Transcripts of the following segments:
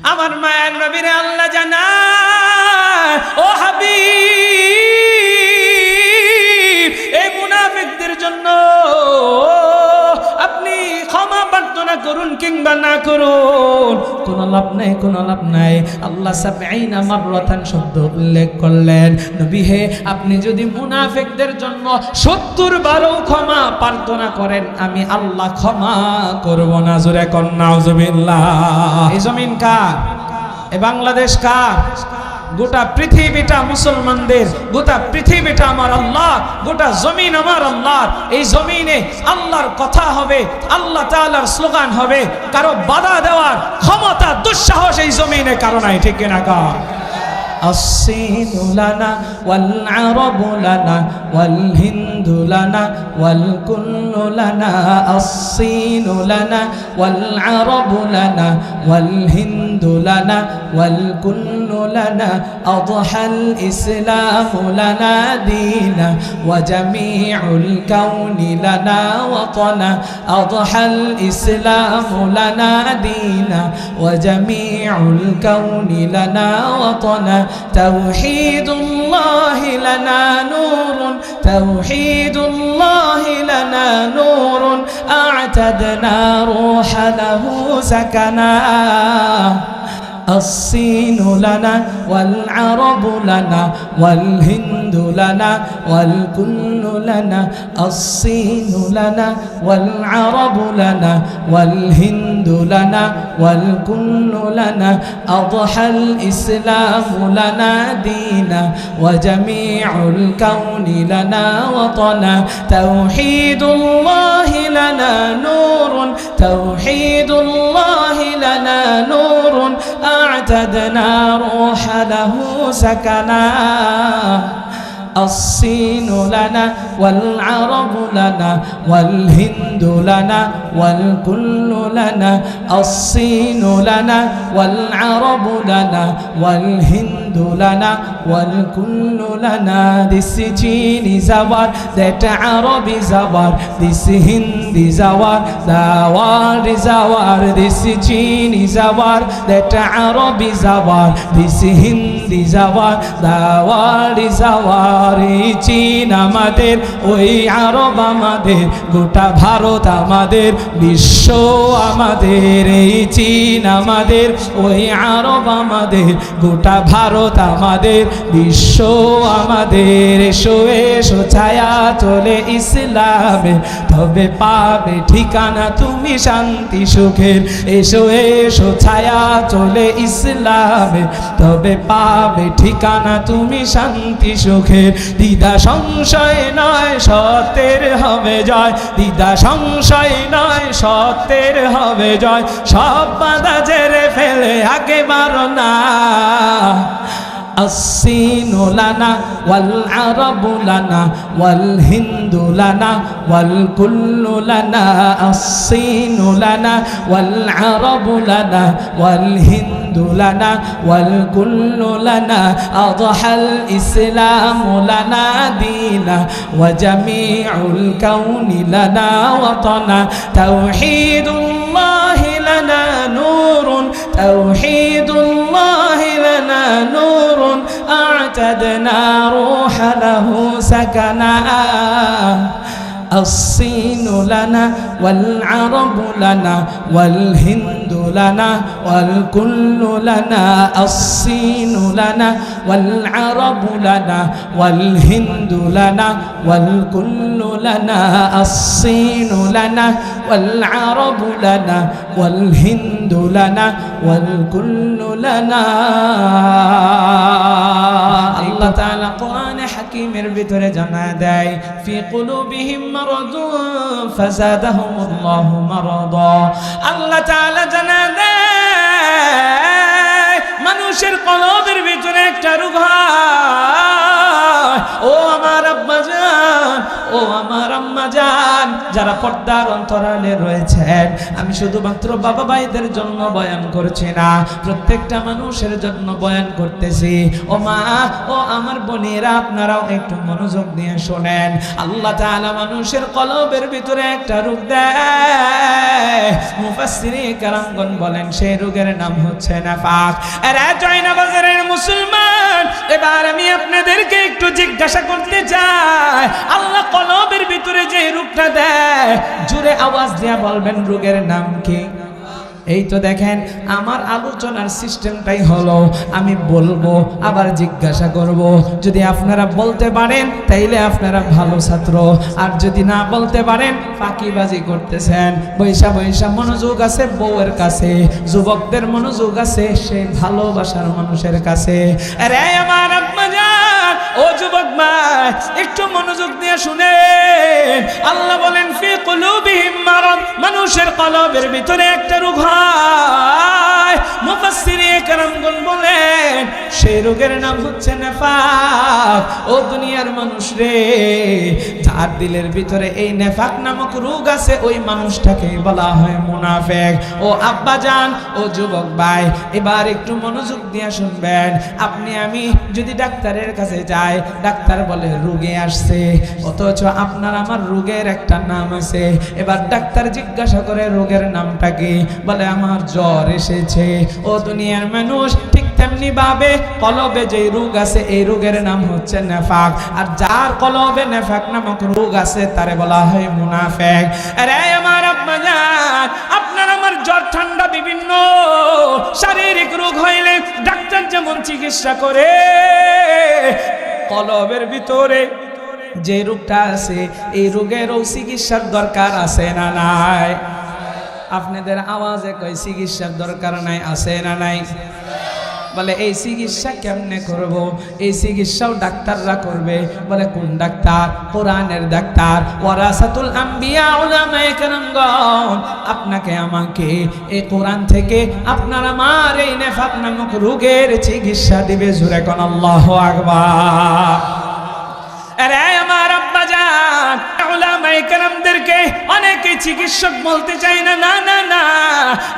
আমার মায়ের নবীরে আল্লাহ জানায়, ও হাবিব, এই মুনাফিকদের জন্য আপনি ক্ষমা প্রার্থনা করুন কিংবা না করুন, কোনো লাভ নাই, কোনো লাভ নাই। আল্লাহ ৭০ মাররাতান শব্দ উল্লেখ করলেন। নবী হে, আপনি যদি মুনাফিকদের জন্য ৭০ বারও ক্ষমা প্রার্থনা করেন, আমি আল্লাহ ক্ষমা করব না। জোরে কোন নাউজুবিল্লাহ। এই জমিন কার? এই বাংলাদেশ কার? গোটা পৃথিবীটা মুসলমানদের, গোটা পৃথিবীটা আমার আল্লাহ, গোটা জমিন আমার আল্লাহ। এই জমিনে আল্লাহর কথা হবে, আল্লাহ তাআলার স্লোগান হবে। কারো বাধা দেওয়ার ক্ষমতা, দুঃসাহস এই জমিনে কারো নাই, ঠিক কিনা কা? الصين لنا والعرب لنا والهند لنا والكل لنا الصين لنا والعرب لنا والهند لنا والكل لنا أضحى الإسلام لنا دينا وجميع الكون لنا وطنا أضحى الإسلام لنا دينا وجميع الكون لنا وطنا توحيد الله لنا نور توحيد الله لنا نور أعتدنا روح له سكنا الصين لنا والعرب لنا والهند لنا والكل لنا الصين لنا والعرب لنا والهند لنا والكل لنا أضحى الإسلام لنا دينا وجميع الكون لنا وطنا توحيد الله لنا نور توحيد الله لنا نور أعتدنا روح له سكنا الصين لنا والعرب لنا والهند لنا والكل لنا الصين لنا والعرب لنا والهند لنا والكل لنا This Chinese is our, that Arab is our, this Hindi is our, the world is our. This Chinese is our, that Arab is our, this Hindi is our, the world is our. এই চীন আমাদের, ওই আরব আমাদের, গোটা ভারত আমাদের, বিশ্ব আমাদের। এই চীন আমাদের, ওই আরব আমাদের, গোটা ভারত আমাদের, বিশ্ব আমাদের। এসো এসো ছায়া চলে ইসলামে, তবে পাবে ঠিকানা তুমি শান্তি সুখের। এসো এসো ছায়া চলে ইসলামে, তবে পাবে ঠিকানা তুমি শান্তি সুখের। দ্বিধা সংশয় নয়, সত্যের হবে জয়। দ্বিধা সংশয় নয়, সত্যের হবে জয়। সব বাধা ঝেড়ে ফেলে আগে বাড়ো না। الصين لنا والعرب لنا والهند لنا والكل لنا الصين لنا والعرب لنا والهند لنا والكل لنا أضحى الإسلام لنا دينا وجميع الكون لنا وطنا توحيد الله لنا نور توحيد الله لنا نور أعتدنا روح له سكنا الصين لنا والعرب لنا والهند لنا والكل لنا الصين لنا والعرب لنا والهند لنا والكل لنا الصين لنا والعرب لنا والهند لنا والكل لنا আল্লাহ তাআলা কোরআনে হাকিমের ভিতরে জানায় দেয়, ফি কুলুবিহিম মারাদুন ফাযাদাহুমুল্লাহু মারাদা। আল্লাহ তাআলা জানায় দেয় মানুষের কলবের ভিতরে একটা রোগ হয়। ও আমার আব্বাজান, ও আমার আম্মা আম্মা জান, যারা পর্দার অন্তরালে রয়েছেন, আমি শুধুমাত্র বাবা ভাইদের জন্য বয়ান করছি না, প্রত্যেকটা মানুষের জন্য বয়ান করতেছি। ও মা, ও আমার বোনেরা, আপনারাও একটু মনোযোগ দিয়ে শোনেন। আল্লাহ তাআলা মানুষের কলবের ভিতরে একটা রোগ দেয়, মুফাসসিরিন কেরামগণ বলেন সেই রোগের নাম হচ্ছে নেফাক। আরে জয়না বাজারের মুসলমান, এবার আমি আপনাদেরকে একটু জিজ্ঞাসা করতে চাই, আল্লাহ কলবের ভিতরে যে রোগটা দেয়, জোরে আওয়াজ দিয়ে বলবেন রোগের নাম কি? এই তো দেখেন, আমার আলোচনার সিস্টেমটাই হলো আমি বলবো আবার জিজ্ঞাসা করব, যদি আপনারা বলতে পারেন তাইলে আপনারা ভালো ছাত্র, আর যদি না বলতে পারেন ফাঁকিবাজি করতেছেন। বৈশা বৈশা মনোযোগ আছে বউয়ের কাছে, যুবকদের মনোযোগ আছে সেই ভালোবাসার মানুষের কাছে। আরে আমার আম্মা জান, ও যুবক ভাই, একটু মনোযোগ দিয়ে শুনেন। আল্লাহ বলেন ফি কুলুবিহিম মারাদ, মানুষের কলবের ভিতরে একটা রোগ হয়। মুফাসসিরিন কেরামগণ বলেন সেই রোগের নাম হচ্ছে নেফাক। ও দুনিয়ার মানুষ রে, যার দিলের ভিতরে এই নেফাক নামক রোগ আছে, ওই মানুষটাকে বলা হয় মুনাফিক। ও আব্বা জান, ও যুবক ভাই, এবার একটু মনোযোগ দিয়ে শুনবেন। আপনি আমি যদি ডাক্তারের কাছে যাই, ডাক্তার বলে রোগে আসছে, অথচ আপনার আমার রোগের একটা নাম আছে। এবার ডাক্তার জিজ্ঞাসা করে রোগের নামটা কি? বলে আমার জ্বর এসেছে। ও দুনিয়ার মানুষ, ঠিক তেমনি ভাবে কলবে যে রোগ আছে, এই রোগের নাম হচ্ছে নেফাক। আর যার কলবে নেফাক নামক রোগ আছে তারে বলা হয় মুনাফিক। আরে আমার আম্মা জান, আপনার আমার জ্বর ঠান্ডা বিভিন্ন শারীরিক রোগ হইলে ডাক্তার যেমন চিকিৎসা করে, কলবের ভিতরে যে রোগটা আছে এই রোগেরও চিকিৎসার দরকার আছে না নাই? আপনাদের আওয়াজে কই চিকিৎসার দরকার নাই, আছে না নাই? বলে এই চিকিৎসা কেমনে করব? এই চিকিৎসাও ডাক্তাররা করবে। বলে কোন ডাক্তার? কোরআনের ডাক্তার, ওয়ারাসাতুল আম্বিয়া উলামায়ে কেরামগণ আপনাকে আমাকে এই কোরআন থেকে আপনার আমার এই নেফাক নামক রোগের চিকিৎসা দিবে। জোরে কোন আল্লাহু আকবার। আরে আমার আব্বা জান, উলামায়ে কেরামদেরকে অনেকে চিকিৎসক বলতে চায় না। না না না,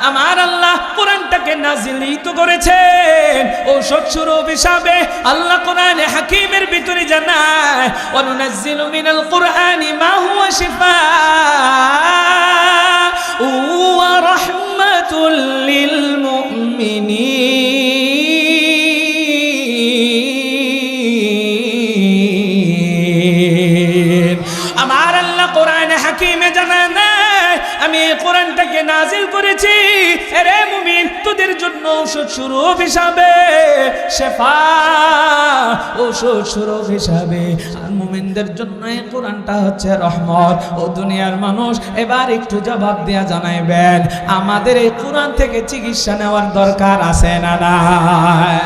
আমার আল্লাহ কোরআনটাকে নাজিলিত করেছেন ঔষধ স্বরূপ হিসাবে। আল্লাহ কোরআনে হাকিমের ভিতরে জানায়, ওয়া নুনাজ্জিলু মিনাল কুরআনি মা হুয়া শিফাউ ওয়া রাহমাতুল লিল মুমিনিন। আমার আল্লাহ কোরআনে হাকিমে জানায়, আমি এই কোরআনটাকে নাজিল করেছি রে মুমিন, তোদের জন্য ঔষধ স্বরূপ হিসাবে, শিফা ঔষধ স্বরূপ হিসাবে। আর মুমিনদের জন্য এই কোরআনটা হচ্ছে রহমত। ও দুনিয়ার মানুষ, এবার একটু জবাব দেয়া জানাইবেন, আমাদের এই কোরআন থেকে চিকিৎসা নেওয়ার দরকার আছে না নাই?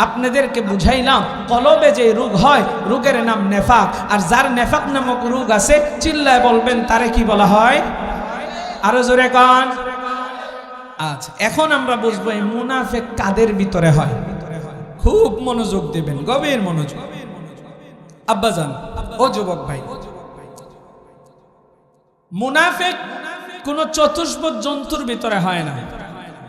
আপনাদেরকে বুঝাইলাম কলবে যে রোগ হয়, রোগের নাম নেফাক। আর যার নেফাক নামক রোগ আছে, চিল্লায় বলবেন তারে কি বলা হয়? আরো জোরে কান। আচ্ছা, এখন আমরা বুঝবো এই মুনাফিক কাদের ভিতরে হয়। খুব মনোযোগ দিবেন, গভীর মনোযোগ। আব্বাজান, ও যুবক ভাই, মুনাফিক কোন চতুষ্পদ জন্তুর ভিতরে হয় না।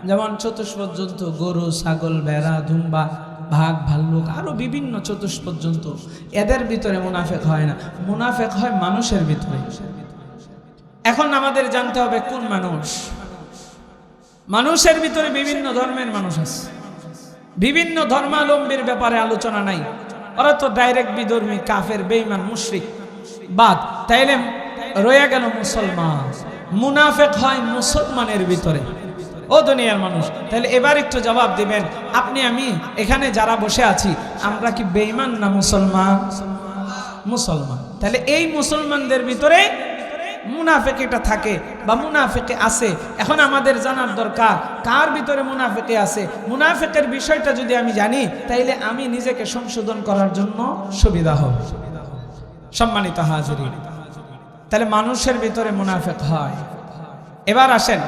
যেমন চতুষ্পদ জন্তু গরু, ছাগল, ভেড়া, দুম্বা, বাঘ, ভাল্লুক, আরো বিভিন্ন চতুষ্পদ জন্তু, এদের ভিতরে মুনাফিক হয় না। মুনাফিক হয় মানুষের ভিতরে। এখন আমাদের জানতে হবে কোন মানুষ। মানুষের ভিতরে বিভিন্ন ধর্মের মানুষ আছে, বিভিন্ন ধর্মাবলম্বীর ব্যাপারে আলোচনা নাই। ওরা তো ডাইরেক্ট বিধর্মী, কাফের, বেঈমান, মুশরিক বাদ। তাইলে রয়ে গেল মুসলমান। মুনাফিক হয় মুসলমানের ভিতরে। ও দুনিয়ার মানুষ, তাহলে এবার একটু জবাব দিবেন, আপনি আমি এখানে যারা বসে আছি, আমরা কি বেঈমান না মুসলমান? মুসলমান। তাহলে এই মুসলমানদের ভিতরে মুনাফিকটা থাকে বা মুনাফিকে আছে। এখন আমাদের জানার দরকার কার ভিতরে মুনাফিকে আছে। মুনাফিকের বিষয়টা যদি আমি জানি, তাইলে আমি নিজেকে সংশোধন করার জন্য সুবিধা হবে। সম্মানিত হাজিরিন, তাহলে মানুষের ভিতরে মুনাফিক হয়। এবার আসেন,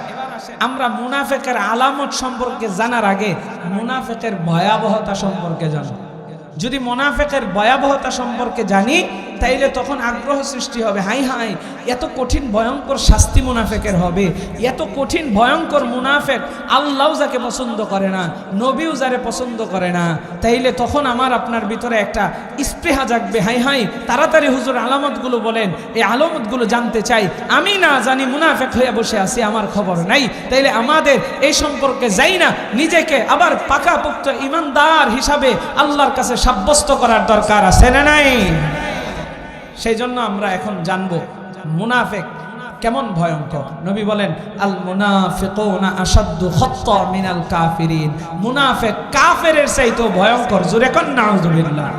আমরা মুনাফিকের আলামত সম্পর্কে জানার আগে মুনাফিকের ভয়াবহতা সম্পর্কে জানি। যদি মুনাফিকের ভয়াবহতা সম্পর্কে জানি, তাইলে তখন আগ্রহ সৃষ্টি হবে, হাই হাই এত কঠিন ভয়ঙ্কর শাস্তি মুনাফেকের হবে, এত কঠিন ভয়ঙ্কর মুনাফেক, আল্লাহ যাকে পছন্দ করে না, নবীও যারে পছন্দ করে না, তাইলে তখন আমার আপনার ভিতরে একটা স্পৃহা জাগবে, হাই হাই তাড়াতাড়ি হুজুর আলামতগুলো বলেন, এই আলামতগুলো জানতে চাই, আমি না জানি মুনাফেক হয়ে বসে আছি, আমার খবর নাই। তাইলে আমাদের এই সম্পর্কে যাই না, নিজেকে আবার পাকাপোক্ত ইমানদার হিসাবে আল্লাহর কাছে সাব্যস্ত করার দরকার আছে না নাই? সেই জন্য আমরা এখন জানবো মুনাফেক কেমন ভয়ঙ্কর। নবী বলেন আল মুনাফিকুনা আশাদ্দু খাত্তা মিনাল কাফিরিন, মুনাফিক কাফেরের চাইতেও ভয়ঙ্কর। জোরে কোন নাউযুবিল্লাহ।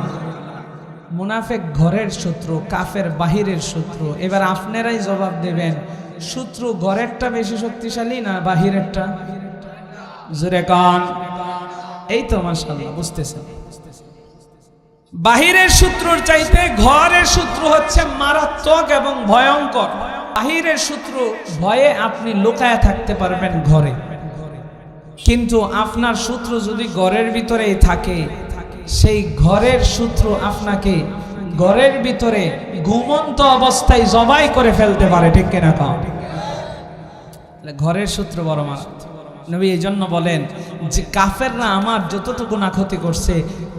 মুনাফিক ঘরের শত্রু, কাফের বাহিরের শত্রু। এবার আপনারাই জবাব দেবেন, শত্রু ঘরেরটা বেশি শক্তিশালী না বাহিরেরটা? জোরে কোন। এই তো মাশাআল্লাহ বুঝতেছেন, বাহিরের শত্রুর চাইতে ঘরের শত্রু হচ্ছে মারাত্মক এবং ভয়ঙ্কর। বাহিরের শত্রু ভয়ে আপনি লুকায় থাকতে পারবেন ঘরে, কিন্তু আপনার শত্রু যদি ঘরের ভিতরেই থাকে, সেই ঘরের শত্রু আপনাকে ঘরের ভিতরে ঘুমন্ত অবস্থায় জবাই করে ফেলতে পারে, ঠিক কিনা কম? ঘরের শত্রু বড় মারাত্মক। নবী এই জন্য বলেন যে কাফেররা আমার যতটুকু না ক্ষতি করছে,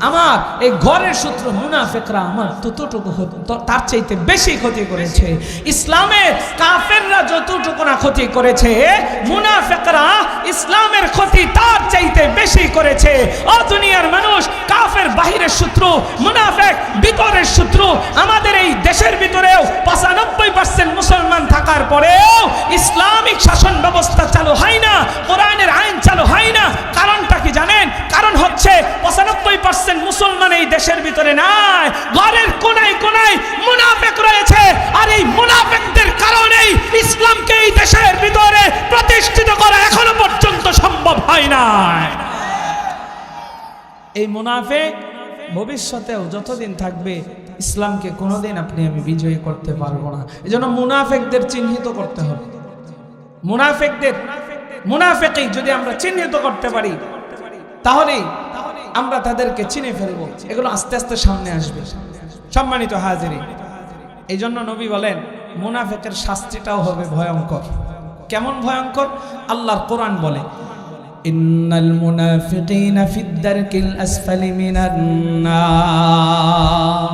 আমার এই ঘরের শত্রু মুনাফিকরা আমার ততটুকু তার চাইতে বেশি ক্ষতি করেছে। ইসলামের কাফেররা যতটুকু না ক্ষতি করেছে, মুনাফিকরা ইসলামের ক্ষতি তার চাইতে বেশি করেছে। ও দুনিয়ার মানুষ, কাফের বাহিরের শত্রু, মুনাফিক ভিতরের শত্রু। আমাদের এই দেশের ভিতরেও 95% মুসলমান থাকার পরেও ইসলামিক শাসন ব্যবস্থা চালু হয় না, কোরআনের আইন চালু হয় না। কারণটা কি জানেন? কারণ হচ্ছে 95% মুসলমান এই দেশের ভিতরে নাই, ঘরের কোনায় কোনায় মুনাফিক রয়েছে। আর এই মুনাফিকদের কারণেই ইসলামকে এই দেশের ভিতরে প্রতিষ্ঠিত করা এখনো পর্যন্ত সম্ভব হয় না। এই মুনাফিক ভবিষ্যতেও যতদিন থাকবে, ইসলামকে কোনোদিন আপনি আমি বিজয়ী করতে পারবো না। এজন্য মুনাফিকদের চিহ্নিত করতে হবে। মুনাফিকই যদি আমরা চিহ্নিত করতে পারি, তাহলেই আমরা তাদেরকে চিনে ফেলবো। এগুলো আস্তে আস্তে সামনে আসবে। সম্মানিত হাজিরিন, এই জন্য নবী বলেন মুনাফিকের শাস্তিটাও হবে ভয়ঙ্কর। কেমন ভয়ঙ্কর? আল্লাহর কোরআন বলে ইন্নাল মুনাফিকিনা ফিদ দারকিল আসফালি মিনান নার।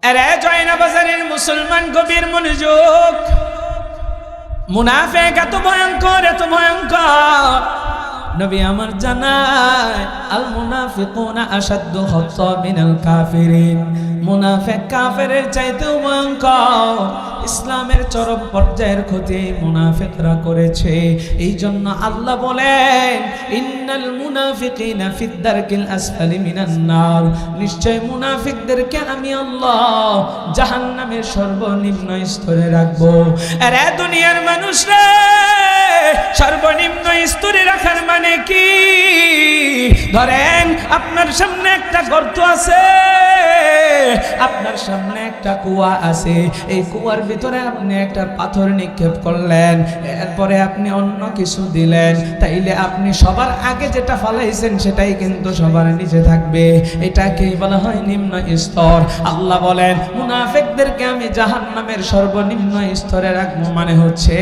আরে জয়না বাজারের মুসলমান, গভীর মনোযোগ। মুনাফিক এত ভয়ঙ্কর, এত ভয়ঙ্কর, নবী আমার জানায় আল মুনাফিকুনা আশাদ্দু খাত্তা মিনাল কাফিরিন। মুনাফিক কাফেরের চাইতেও ভয়ঙ্কর। ইসলামের চরম পর্যায়ের ক্ষতি মুনাফিকরা করেছে। এই জন্য আল্লাহ বলেন ইন্নাল মুনাফিকিনা ফিদ দারকিল আসফালি মিনান নার, নিশ্চয় মুনাফিকদেরকে আমি আল্লাহ জাহান্নামের সর্বনিম্ন স্তরে রাখবো। আরে দুনিয়ার মানুষরা, সর্বনিম্ন স্তরে রাখার মানে কি? ধরেন আপনার সামনে একটা গর্ত আছে, আপনার সামনে একটা কুয়া আছে, এই কুয়ার ভিতরে আপনি একটা পাথর নিক্ষেপ করলেন, এরপরে আপনি অন্য কিছু দিলেন, তাইলে আপনি সবার আগে যেটা ফালাইছেন সেটাই কিন্তু সবার নিচে থাকবে। এটাকে বলা হয় নিম্ন স্তর। আল্লাহ বলেন মুনাফিকদেরকে আমি জাহান্নামের সর্বনিম্ন স্তরে রাখবো, মানে হচ্ছে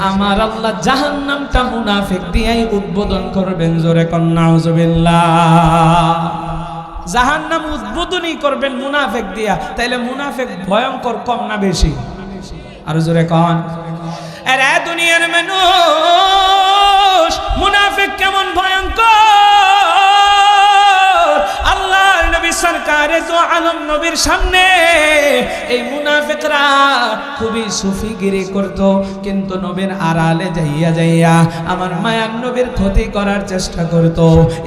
আমার আল্লাহ জাহান্নামটা মুনাফিক দিয়েই উদ্বোধন করবেন। জোরে কোন নাউযুবিল্লাহ। জাহান্নাম উদ্বোধনই করবেন মুনাফিক দিয়া। তাইলে মুনাফিক ভয়ঙ্কর কম না বেশি? আর জোরে কোন। আরে দুনিয়ার মানুষ, মুনাফিক কেমন ভয়ঙ্কর! আল্লাহর নবী সরকারে দু আলম নবীর সামনে এই মুনাফিকরা খুবই সুফিগিরি করত, কিন্তু নবীর আড়ালে যাইয়া যাইয়া আমার মায়ার নবীর ক্ষতি করার চেষ্টা করত,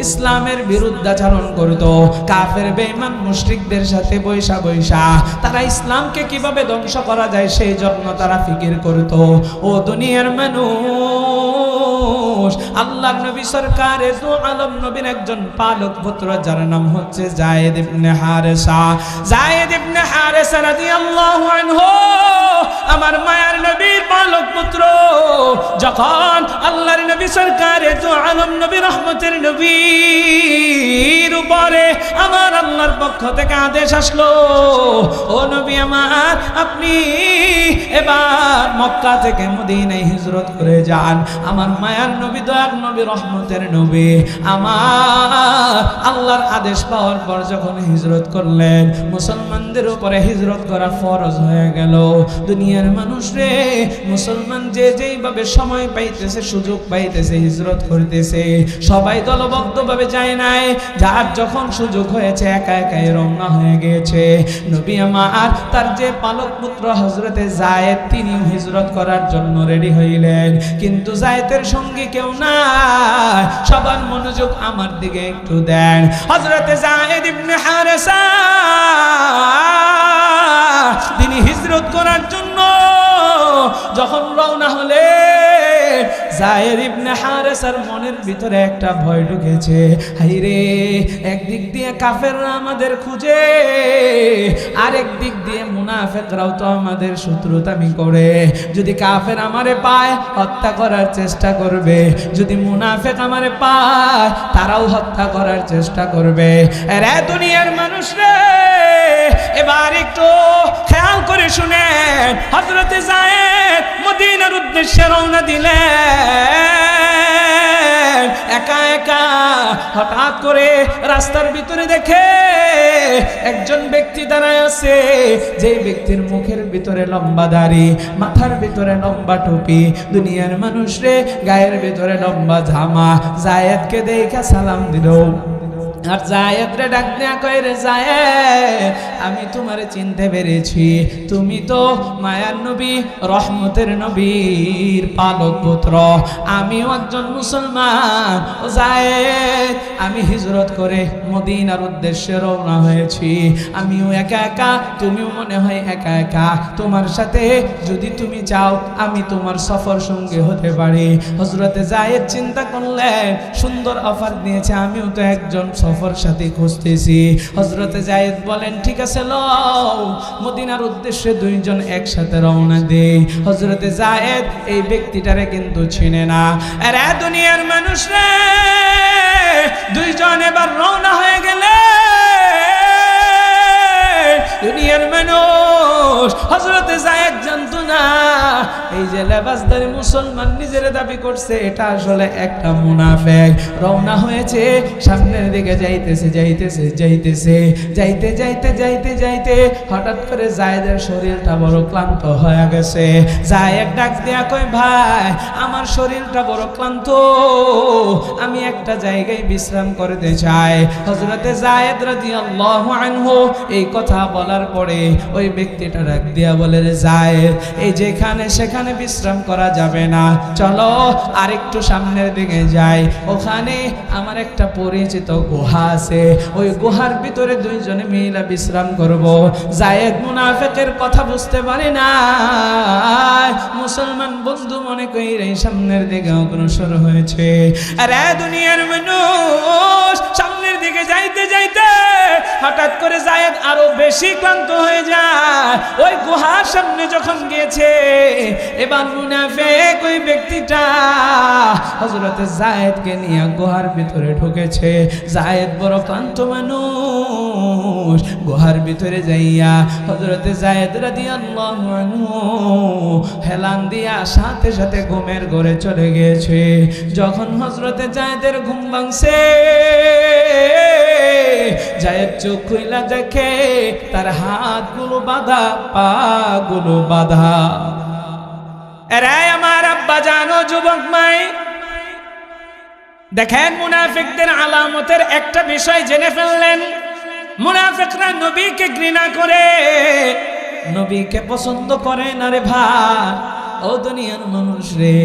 ইসলামের বিরুদ্ধাচরণ করত। কাফের বেঈমান মুশরিকদের সাথে বৈশা বৈশা তারা ইসলামকে কিভাবে ধ্বংস করা যায় সেই জন্য তারা ফিকির করত। ও দুনিয়ার মানুষ, আল্লাহর নবী সরকারে দু আলম নবীর একজন পালক পুত্র, যার নাম হচ্ছে যায়েদ ইবনে হারেসা। যায়েদ ইবনে হারেসা রাদিয়াল্লাহু আনহু আমার মায়ার নবীর পালক পুত্র। যখন আল্লাহর নবী সরকারে দু আলম নবী রহমতের নবীর উপরে আমার আল্লাহর পক্ষ থেকে আদেশ আসলো, ও নবী আমার, আপনি এবার মক্কা থেকে মদিনায় হিজরত করে যান। আমার মায়ার নবী, দয়ার নবী, রহমতের নবী আমার আল্লাহর আদেশ পাওয়ার পর যখন হিজরত করলেন, মুসলমানদের উপরে হিজরত করা ফরজ হয়ে গেল। দুনিয়ার মানুষ রে, মুসলমান যে যেইভাবে সময় পাইতেছে, সুযোগ পাইতেছে, হিজরত করতেছে। সবাই দলবদ্ধভাবে যায় নাই, যার যখন সুযোগ হয়েছে একা একাই রওনা হয়ে গিয়েছে। নবী আমার তার যে পালক পুত্র হযরতে যায়েদ, তিনি হিজরত করার জন্য রেডি হইলেন, কিন্তু যায়েদের সঙ্গে কেউ নাই। সবার মনোযোগ আমার দিকে একটু দেন। হযরতে যায়েদ ইবনে হারেসা তিনি হিজরত করার জন্য যখন রওনা হলেন, যায়েদ ইবনে হারেসার মনের ভিতরে একটা ভয় ঢুকেছে। হাইরে, একদিক দিয়ে কাফেররা আমাদের খুঁজে, আরেক দিক দিয়ে মুনাফিকরাও তো আমাদের শত্রুতামি করে। যদি কাফের আমারে পায় হত্যা করার চেষ্টা করবে, যদি মুনাফিক আমারে পায় তারাও হত্যা করার চেষ্টা করবে। আরে দুনিয়ার মানুষ রে, এবার একটু খেয়াল করে শুনেন। হযরতে যায়েদ মদিনার উদ্দেশ্যে রওনা দিলেন একা একা। হঠাৎ করে রাস্তার ভিতরে দেখে একজন ব্যক্তি দাঁড়ায় আছে, যে ব্যক্তির মুখের ভিতরে লম্বা দাড়ি, মাথার ভিতরে লম্বা টুপি, দুনিয়ার মানুষ রে গায়ের ভিতরে লম্বা জামা। যায়েদকে দেখে সালাম দিল, আর যায়েদ রে ডাক দেয়া কয়, রে যায়েদ, আমি তোমারে চিনতে পেরেছি, তুমি তো মায়ার নবী, রহমতের নবীর পালক পুত্র। আমিও একজন মুসলমান। ও যায়েদ, আমি হিজরত করে মদিনার উদ্দেশ্যে রওনা হয়েছি। আমিও একা একা, তুমিও মনে হয় একা একা। তোমার সাথে যদি তুমি চাও আমি তোমার সফর সঙ্গী হতে পারি। হযরতে যায়েদ চিন্তা করলেন, সুন্দর অফার দিয়েছে, আমিও তো একজন সফর সাথী খুঁজতেছি। হযরতে যায়েদ বলেন, ঠিক আছে লও, মদিনার উদ্দেশ্যে দুইজন একসাথে রওনা দেই। হযরতে যায়েদ এই ব্যক্তিটারে কিন্তু চিনে না। আরে দুনিয়ার মানুষ রে, দুইজন এবার রওনা হয়ে গেলে দুনিয়ার মানুষ, হযরতে যায়েদ জানতো না এই যে লেবাসদারি মুসলমান নিজের দাবি করছে, এটা আসলে একটা মুনাফিক। রওনা হয়েছে, সামনের দিকে যাইতেছে যাইতেছে যাইতেছে যাইতে যাইতে যাইতে যাইতে হঠাৎ করে যায়েদের শরীরটা বড় ক্লান্ত হয়ে গেছে। যায়েদ ডাক দেয়া কয়, ভাই আমার শরীরটা বড় ক্লান্ত, আমি একটা জায়গায় বিশ্রাম করতে চাই। হযরতে যায়েদ রাদিয়াল্লাহু আনহু এই কথা বলার পরে ওই ব্যক্তিটা ডাক দিয়া বলে, রে যায়েদ, এই যেখানে সেখানে বিশ্রাম করা যাবে না, চলো আরেকটু সামনের দিকে যাই, ওখানে আমার একটা পরিচিত গুহা আছে, ওই গুহার ভিতরে দুইজনে মিলে বিশ্রাম করব। যায়েদ মুনাফিকের কথা বুঝতে পারে না, মুসলমান বন্ধু মনে কইরে সামনের দিকে অগ্রসর হয়েছে। আরে দুনিয়ার মানুষ, সামনের দিকে যাইতে যাইতে হঠাৎ করে যায়েদ আরো বেশি ক্লান্ত হয়ে যায়। ওই গুহার সামনে যখন গেছে, এবার মুনাফিক ওই ব্যক্তিটা হযরতে যায়েদকে নিয়ে গুহার ভিতরে ঢুকেছে। যায়েদ বড় ক্লান্ত মানুষ, গুহার ভিতরে যাইয়া হযরতে যায়েদ রাদিয়াল্লাহু আনহু হেলান দিয়া সাথে সাথে ঘুমের ঘরে চলে গিয়েছে। যখন হযরতে যায়েদের ঘুম ভাঙছে, যায়েদ চোখ খুইলা দেখে তার হাতগুলো বাঁধা, পাগুলো বাঁধা। এরে আমার আব্বা জানো, যুবক মাই, দেখেন মুনাফিকদের আলামতের একটা বিষয় জেনে ফেললেন। মুনাফিকরা নবীকে ঘৃণা করে, নবীকে পছন্দ করে না রে ভাই। ও দুনিয়ার মানুষ রে,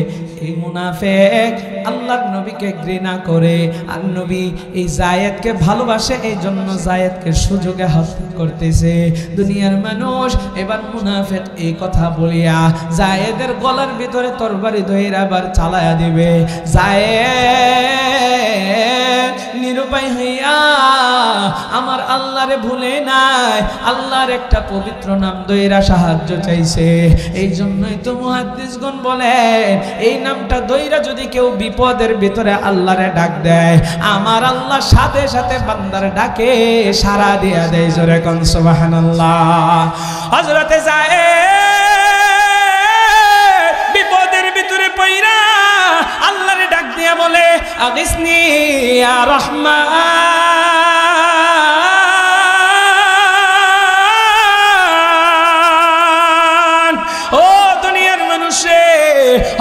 এই মুনাফিক আল্লাহর নবীকে ঘৃণা করে, আর নবী এই যায়েদকে ভালোবাসে, এই জন্য যায়েদকে সুযোগে হত্যা করতেছে। দুনিয়ার মানুষ এবার মুনাফিক এই কথা বলিয়া যায়েদের গলার ভিতরে তরবারি ধইরা আবার চালায়া দিবে। যায়েদ নিরুপায় হইয়া আমার আল্লাহরে ভুলে নাই, আল্লাহর একটা পবিত্র নাম দইরা সাহায্য চাইছে। এই জন্যই তো মুহাদ্দিসগণ বলেন, এই নামটা দইরা যদি কেউ বিপদের ভিতরে আল্লাহরে ডাক দেয়, আমার আল্লাহ সাথে সাথে বান্দার ডাকে সাড়া দিয়া দেয়। জোরে কোন সুবহানাল্লাহ। হযরতে যায়েদ বিপদের ভিতরে পইরা আল্লাহরে ডাক দিয়া বলে, আগিসনি ইয়া রহমান। ও দুনিয়ার মানুষে,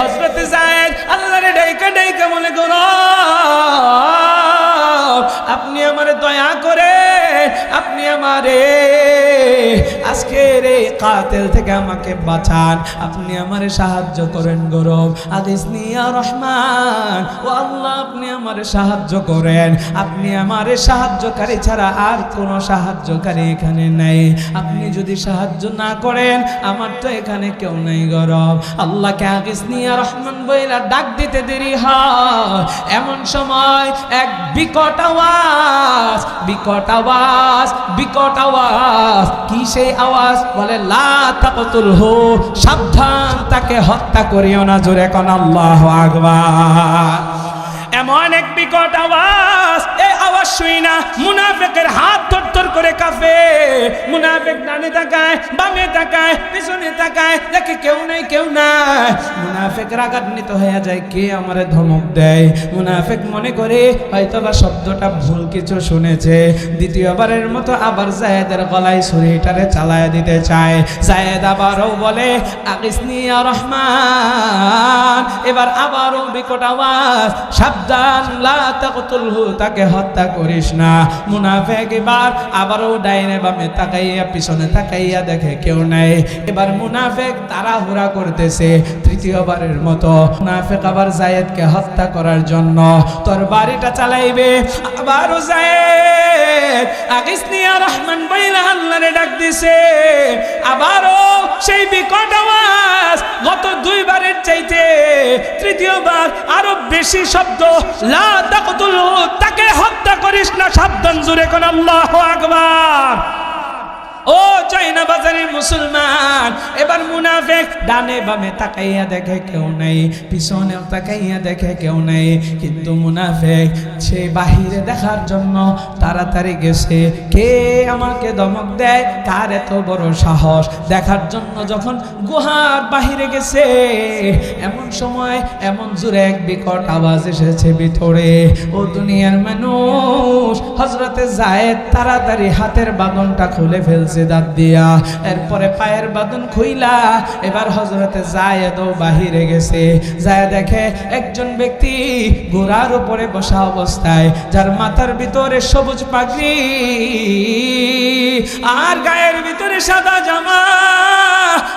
হযরতে যায়েদ আল্লাহরে ডাইকা ডাইকা বলে, গো আপনি আমারে দয়া করে, আপনি আমারে আজকের এই কাতিল থেকে আমাকে বাঁচান, আপনি আমারে সাহায্য করেন গরব। আদিসনি ইয়া রহমান, ও আল্লাহ আপনি আমারে সাহায্য করেন, আপনি আমারে সাহায্যকারী ছাড়া আর কোনো সাহায্যকারী এখানে নাই, আপনি যদি সাহায্য না করেন আমার তো এখানে কেউ নাই গরব। আল্লাহকে আদিসনি ইয়া রহমান বইলা ডাক দিতে দেরি হয়, এমন সময় এক বিকট আওয়াজ, বিকট আওয়াজ, বিকট আওয়াজ। কি সেই আওয়াজ? বলে, লা তাকতুলহু, সাবধান তাকে হত্যা করিও না। জোরে কোন আল্লাহু আকবার। এমন এক বিকট আওয়াজ, এই আওয়াজ শুই না মুনাফিকের হাত থরথর করে কাঁপে। মুনাফিক ডানে তাকায়, বামে তাকায়, পিছনে তাকায়, দেখে কেউ নাই, কেউ নাই। মুনাফিক রাগান্বিত হয়ে যায়, কে আমারে ধমক দেয়। মুনাফিক মনে করে হয়তোবা শব্দটা ভুল কিছু শুনেছে, দ্বিতীয়বারের মতো আবার যায়েদের গলায় ছুরিটারে চালায় দিতে চায়। যায়েদ আবারও বলে, আগিসনি ইয়া রহমান। এবার আবারও বিকট আওয়াজ, সাবধান, লা তাকতুলহু, তাকে হত্যা করিস না। মুনাফিক এবার আবারও ডাইনে বামে তাকাইয়া, পিছনে তাকাইয়া দেখে কেউ নাই। এবার মুনাফিক তাড়াহুড়া করতেছে, তৃতীয়বারের মতো মুনাফিক আবার যায়েদকে হত্যা করার জন্য তরবারিটা চালাইবে। আবারও যায়েদ আগিসনি ইয়া রহমান বইলা আল্লাহরে ডাক দিছে। আবারও সেই বিকট আওয়াজ, গত দুইবারের চাইতে তৃতীয়বার আরো বেশি শব্দ, লা তাকতুলহু, তাকে হত্যা করিস না, সাবধান। জোরে কোন আল্লাহু আকবার। ও চাইনা বাজারের মুসলমান, এবার মুনাফিক ডানে বামে তাকাইয়া দেখে কেউ নাই, পিছনেও তাকাইয়া দেখে কেউ নাই, কিন্তু মুনাফিক সে বাহিরে দেখার জন্য তাড়াতাড়ি গেছে, কে আমাকে ধমক দেয়, কার এত বড় সাহস, দেখার জন্য যখন গুহার বাহিরে গেছে, এমন সময় এমন জোরে এক বিকট আওয়াজ এসেছে ভিতরে। ও দুনিয়ার মানুষ, হযরতে যায়েদ তাড়াতাড়ি হাতের বাঁধনটা খুলে ফেলছে দাঁত দিয়া, এরপরে পায়ের বাঁধন খুইলা এবার হযরতে যায়েদও বাহিরে গেছে। যায় দেখে একজন ব্যক্তি ঘোড়ার উপরে বসা অবস্থায়, যার মাথার ভিতরে সবুজ পাগড়ি আর গায়ের ভিতরে সাদা জামা,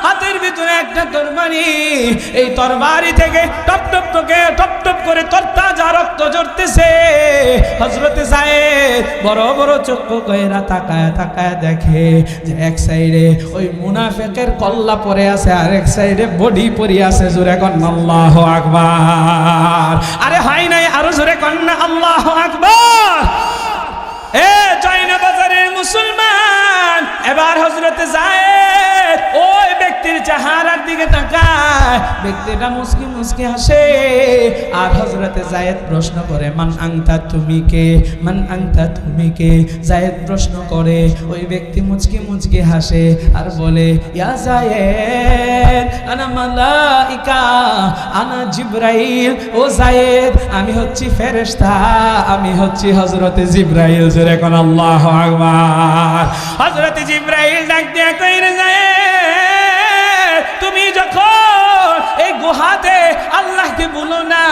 হাতের ভিতরে একটা তরবারি। এই তরবারি থেকে টপ টপ করে তরতাজা রক্ত ঝরতেছে। হযরতে যায়েদ বড় বড় চক্ষু কইরা তাকায় তাকায় দেখে যে এক সাইডে ওই মুনাফিকের কল্লা পড়ে আছে, আর এক সাইডে বডি পড়ে আছে। জোরে কন্না আল্লাহু আকবার। আরে হয় নাই, আরো জোরে কন্না আল্লাহু আকবার। এ চাইনা বাজারের মুসলমান, এবার হযরতে যায়েদ ওই ব্যক্তির চেহারার দিকে তাকায়, ব্যক্তিটা মুস্কি মুস্কি হাসে। আর হযরতে যায়েদ প্রশ্ন করে, মান আনতা, তুমি কে? মান আনতা, তুমি কে? যায়েদ প্রশ্ন করে, ওই ব্যক্তি মুচকি মুচকি হাসে আর বলে, ইয়া যায়েদ আনা মালাইকা, আনা জিবরাইল। ও যায়েদ, আমি হচ্ছি ফেরেশতা, আমি হচ্ছি হযরতে জিবরাইল। জোরে কোন আল্লাহু আকবার। হযরতে জিবরাইল ডাক দিয়া কইরে, যায়েদ তুমি যখন এই গুহাতে আল্লাহকে বলো না,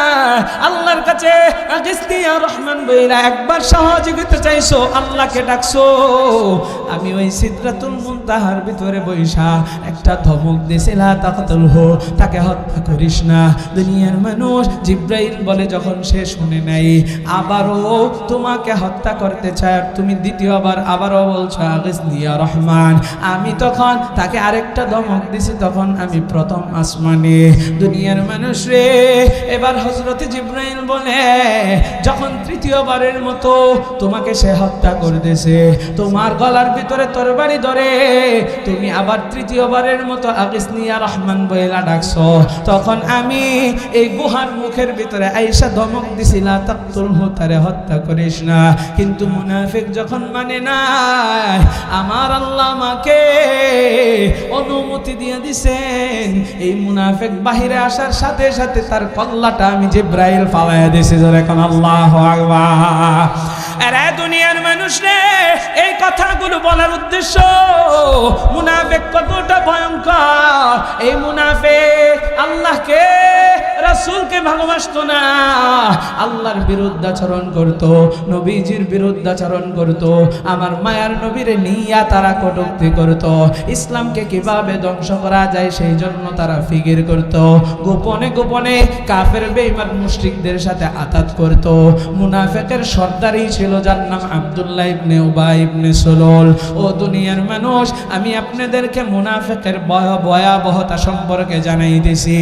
আল্লাহর কাছে আগিসনি ইয়া রহমান বইলা একবার সহযোগিতা চাইছো, আল্লাহকে ডাকছো। আমি ওই সিদরাতুল মুনতাহার ভিতরে বইসা একটা ধমক দিছি, লা তাকতুলহু, তাকে হত্যা করিস না। দুনিয়ার মানুষ জিব্রাইল বলে যখন সে শুনে নাই, আবারও তোমাকে হত্যা করতে চায়, আর তুমি দ্বিতীয়বার আবারও বলছো আগিসনি ইয়া রহমান। আমি তখন তাকে আরেকটা ধমক দিছি, তখন আমি প্রথম আসমানে। দুনিয়ার মানুষ রে, এবার হযরত জিব্রাইল বলে যখন তৃতীয়বারের মতো তোমাকে সে হত্যা করতেছে, তোমার গলার ভিতরে তরবারি ধরে তুমি আবার তৃতীয়বারের মতো আগিসনি ইয়া রহমান বইলা ডাকছো, তখন আমি এই গুহার মুখের ভিতরে আয়েশা ধমক দিছি, লা তাকতুলহু, তারে হত্যা করিস না। কিন্তু মুনাফিক যখন মানে না, আমার আল্লাহ আমাকে অনুমতি দিয়ে দিছেন, এই মুনাফিক বাহিরে আসার সাথে সাথে তার কল্লাটা আমি জিব্রাইল ফালাইয়া দিছি। জোরে কোন আল্লাহু আকবার। আরে দুনিয়ার মানুষ রে, এই কথাগুলো বলার উদ্দেশ্য মুনাফিক কতটা ভয়ঙ্কর। এই মুনাফিক আল্লাহকে রাসূলকে ভালোবাসতো না, আল্লাহর বিরুদ্ধাচরণ করত, নবীজির বিরুদ্ধাচরণ করত, আমার মায়ার নবীরে নিয়া তারা কটূক্তি করত, ইসলামকে কিভাবে ধ্বংস করা যায় সেই জন্য তারা ফিকির করত, গোপনে গোপনে কাফের বেঈমান মুশরিকদের সাথে আতাত করত। মুনাফিকের সর্দারই ছিল যার নাম আব্দুল্লাহ ইবনে উবাই ইবনে সুলুল। ও দুনিয়ার মানুষ, আমি আপনাদেরকে মুনাফিকের ভয়াবহতা সম্পর্কে জানাই দিছি,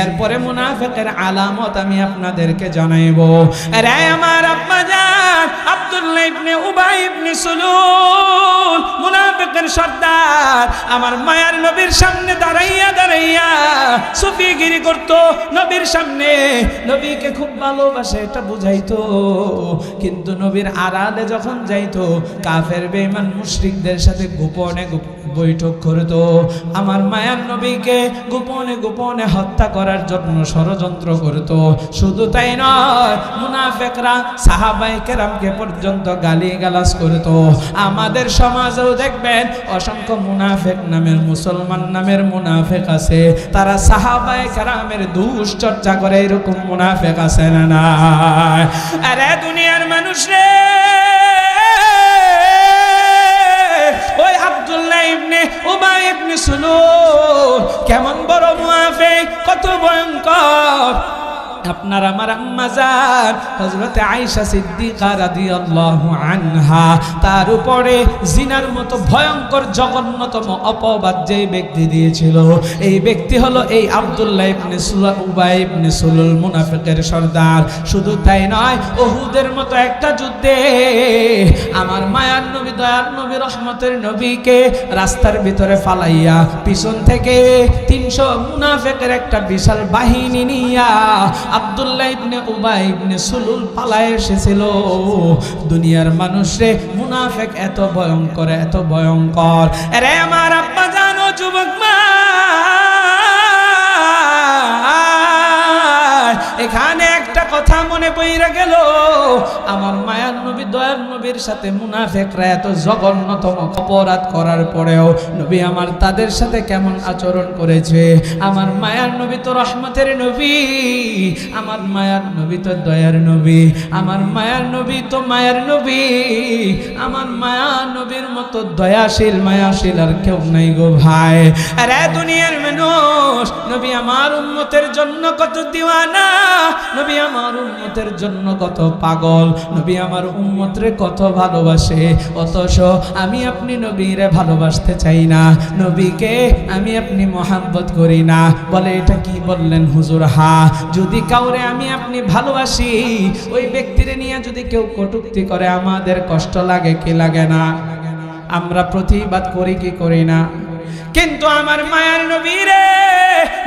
এরপরে মুনাফিকের আলামত আমি আপনাদেরকে জানাইব। আরে আমার আব্বা জান আব্দুল্লাহ ইবনে উবাই ইবনে সুলুল মুনাফিকের সর্দার, আমার মায়ার নবীর সামনে দাঁড়াইয়া দাঁড়াইয়া সুফিগিরি করত নবীর সামনে। নবীকে খুব ভালোবাসে এটা বুঝাইতো, কিন্তু নবীর আড়ালে যখন যাইতো কাফের বেঈমান মুশরিকদের সাথে গোপনে বৈঠক করত, আমার মায়ার নবীকে গোপনে গোপনে হত্যা করার জন্য ষড়যন্ত্র করত। শুধু তাই নয়, মুনাফিকরা সাহাবায়ে কেরামকে পর্যন্ত গালিগালাজ করত। আমাদের সমাজেও দেখবেন অসংখ্য মুনাফিক নামের মুসলমান নামের মুনাফিক আছে, তারা সাহাবায়ে কেরামের দুশ্চর্চা করে, এরকম মুনাফিক আছে না না? আরে দুনিয়ার মানুষ রে, ওই আব্দুল্লাহ ইবনে উবাই ইবনে সুলুল কেমন বড় মুনাফিক, কত ভয়ঙ্কর। আপনার আমার আম্মা জান হযরত আয়েশা সিদ্দিকা রাদিয়াল্লাহু আনহা, তার উপরে জিনার মতো ভয়ঙ্কর জঘন্যতম অপবাদ যে ব্যক্তি দিয়েছিল, এই ব্যক্তি হলো এই আব্দুল্লাহ ইবনে উবাই ইবনে সুলুল মুনাফিকের সর্দার। শুধু তাই নয়, উহুদের মতো একটা যুদ্ধে আমার মায়ার নবী দয়ার নবী রহমতের নবীকে রাস্তার ভিতরে ফালাইয়া পিছন থেকে 300 মুনাফিকের একটা বিশাল বাহিনী নিয়া আব্দুল্লাহ ইবনে উবাই ইবনে সুলুল পালায়ে এসেছিল। দুনিয়ার মানুষরে মুনাফিক এত ভয়ঙ্কর, এত ভয়ঙ্কর। আরে আমার আব্বা জানো যুবক মা, এখানে একটা কথা মনে পড়ে গেল, আমার মায়ার নবী দয়ার নবীর সাথে মুনাফিকরা এত জঘন্যতম অপরাধ করার পরেও নবী আমার তাদের সাথে কেমন আচরণ করেছে। আমার মায়ার নবী তো রহমতের নবী, আমার মায়ার নবী তো দয়ার নবী, আমার মায়ার নবী তো মায়ার নবী, আমার মায়ার নবীর মতো দয়াশীল মায়াশীল আর কেউ নাই গো ভাই। আরে দুনিয়ার মানুষ, নবী আমার উম্মতের জন্য কত দিওয়ানা, নবী আমার উম্মতের জন্য কত পাগল, নবী আমার উম্মতরে কত ভালোবাসে, অথচ আমি আপনি নবীরে ভালোবাসতে চাই না, নবীকে আমি আপনি মহাব্বত করি না। বলে এটা কি বললেন হুজুর? হা, যদি কাউরে আমি আপনি ভালোবাসি, ওই ব্যক্তিরে নিয়ে যদি কেউ কটূক্তি করে আমাদের কষ্ট লাগে কি লাগে না? আমরা প্রতিবাদ করি কি করি না? কিন্তু আমার মায়ার নবীরে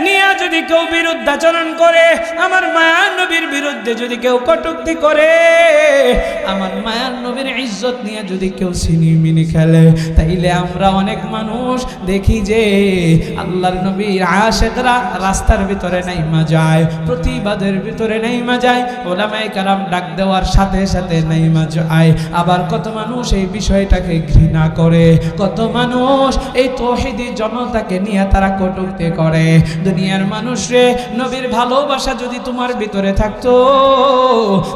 নিয়ে যদি কেউ বিরুদ্ধাচরণ করে, আমার মায়ার নবীর বিরুদ্ধে যদি কেউ কটূক্তি করে, আমার মায়ার নবীর ইজ্জত নিয়ে যদি কেউ ছিনিমিনি খেলে, তাইলে আমরা অনেক মানুষ দেখি যে আল্লাহর নবীর আশিকরা রাস্তার ভিতরে নাইমা যায়, প্রতিবাদের ভিতরে নাইমা যায়, ওলামায়ে কেরাম ডাক দেওয়ার সাথে সাথে নাইমা যায়। আবার কত মানুষ এই বিষয়টাকে ঘৃণা করে, কত মানুষ এই তাওহীদি জনতাকে নিয়ে তারা কটূক্তি করে। দুনিয়ার মানুষ রে, নবীর ভালোবাসা যদি তোমার ভিতরে থাকতো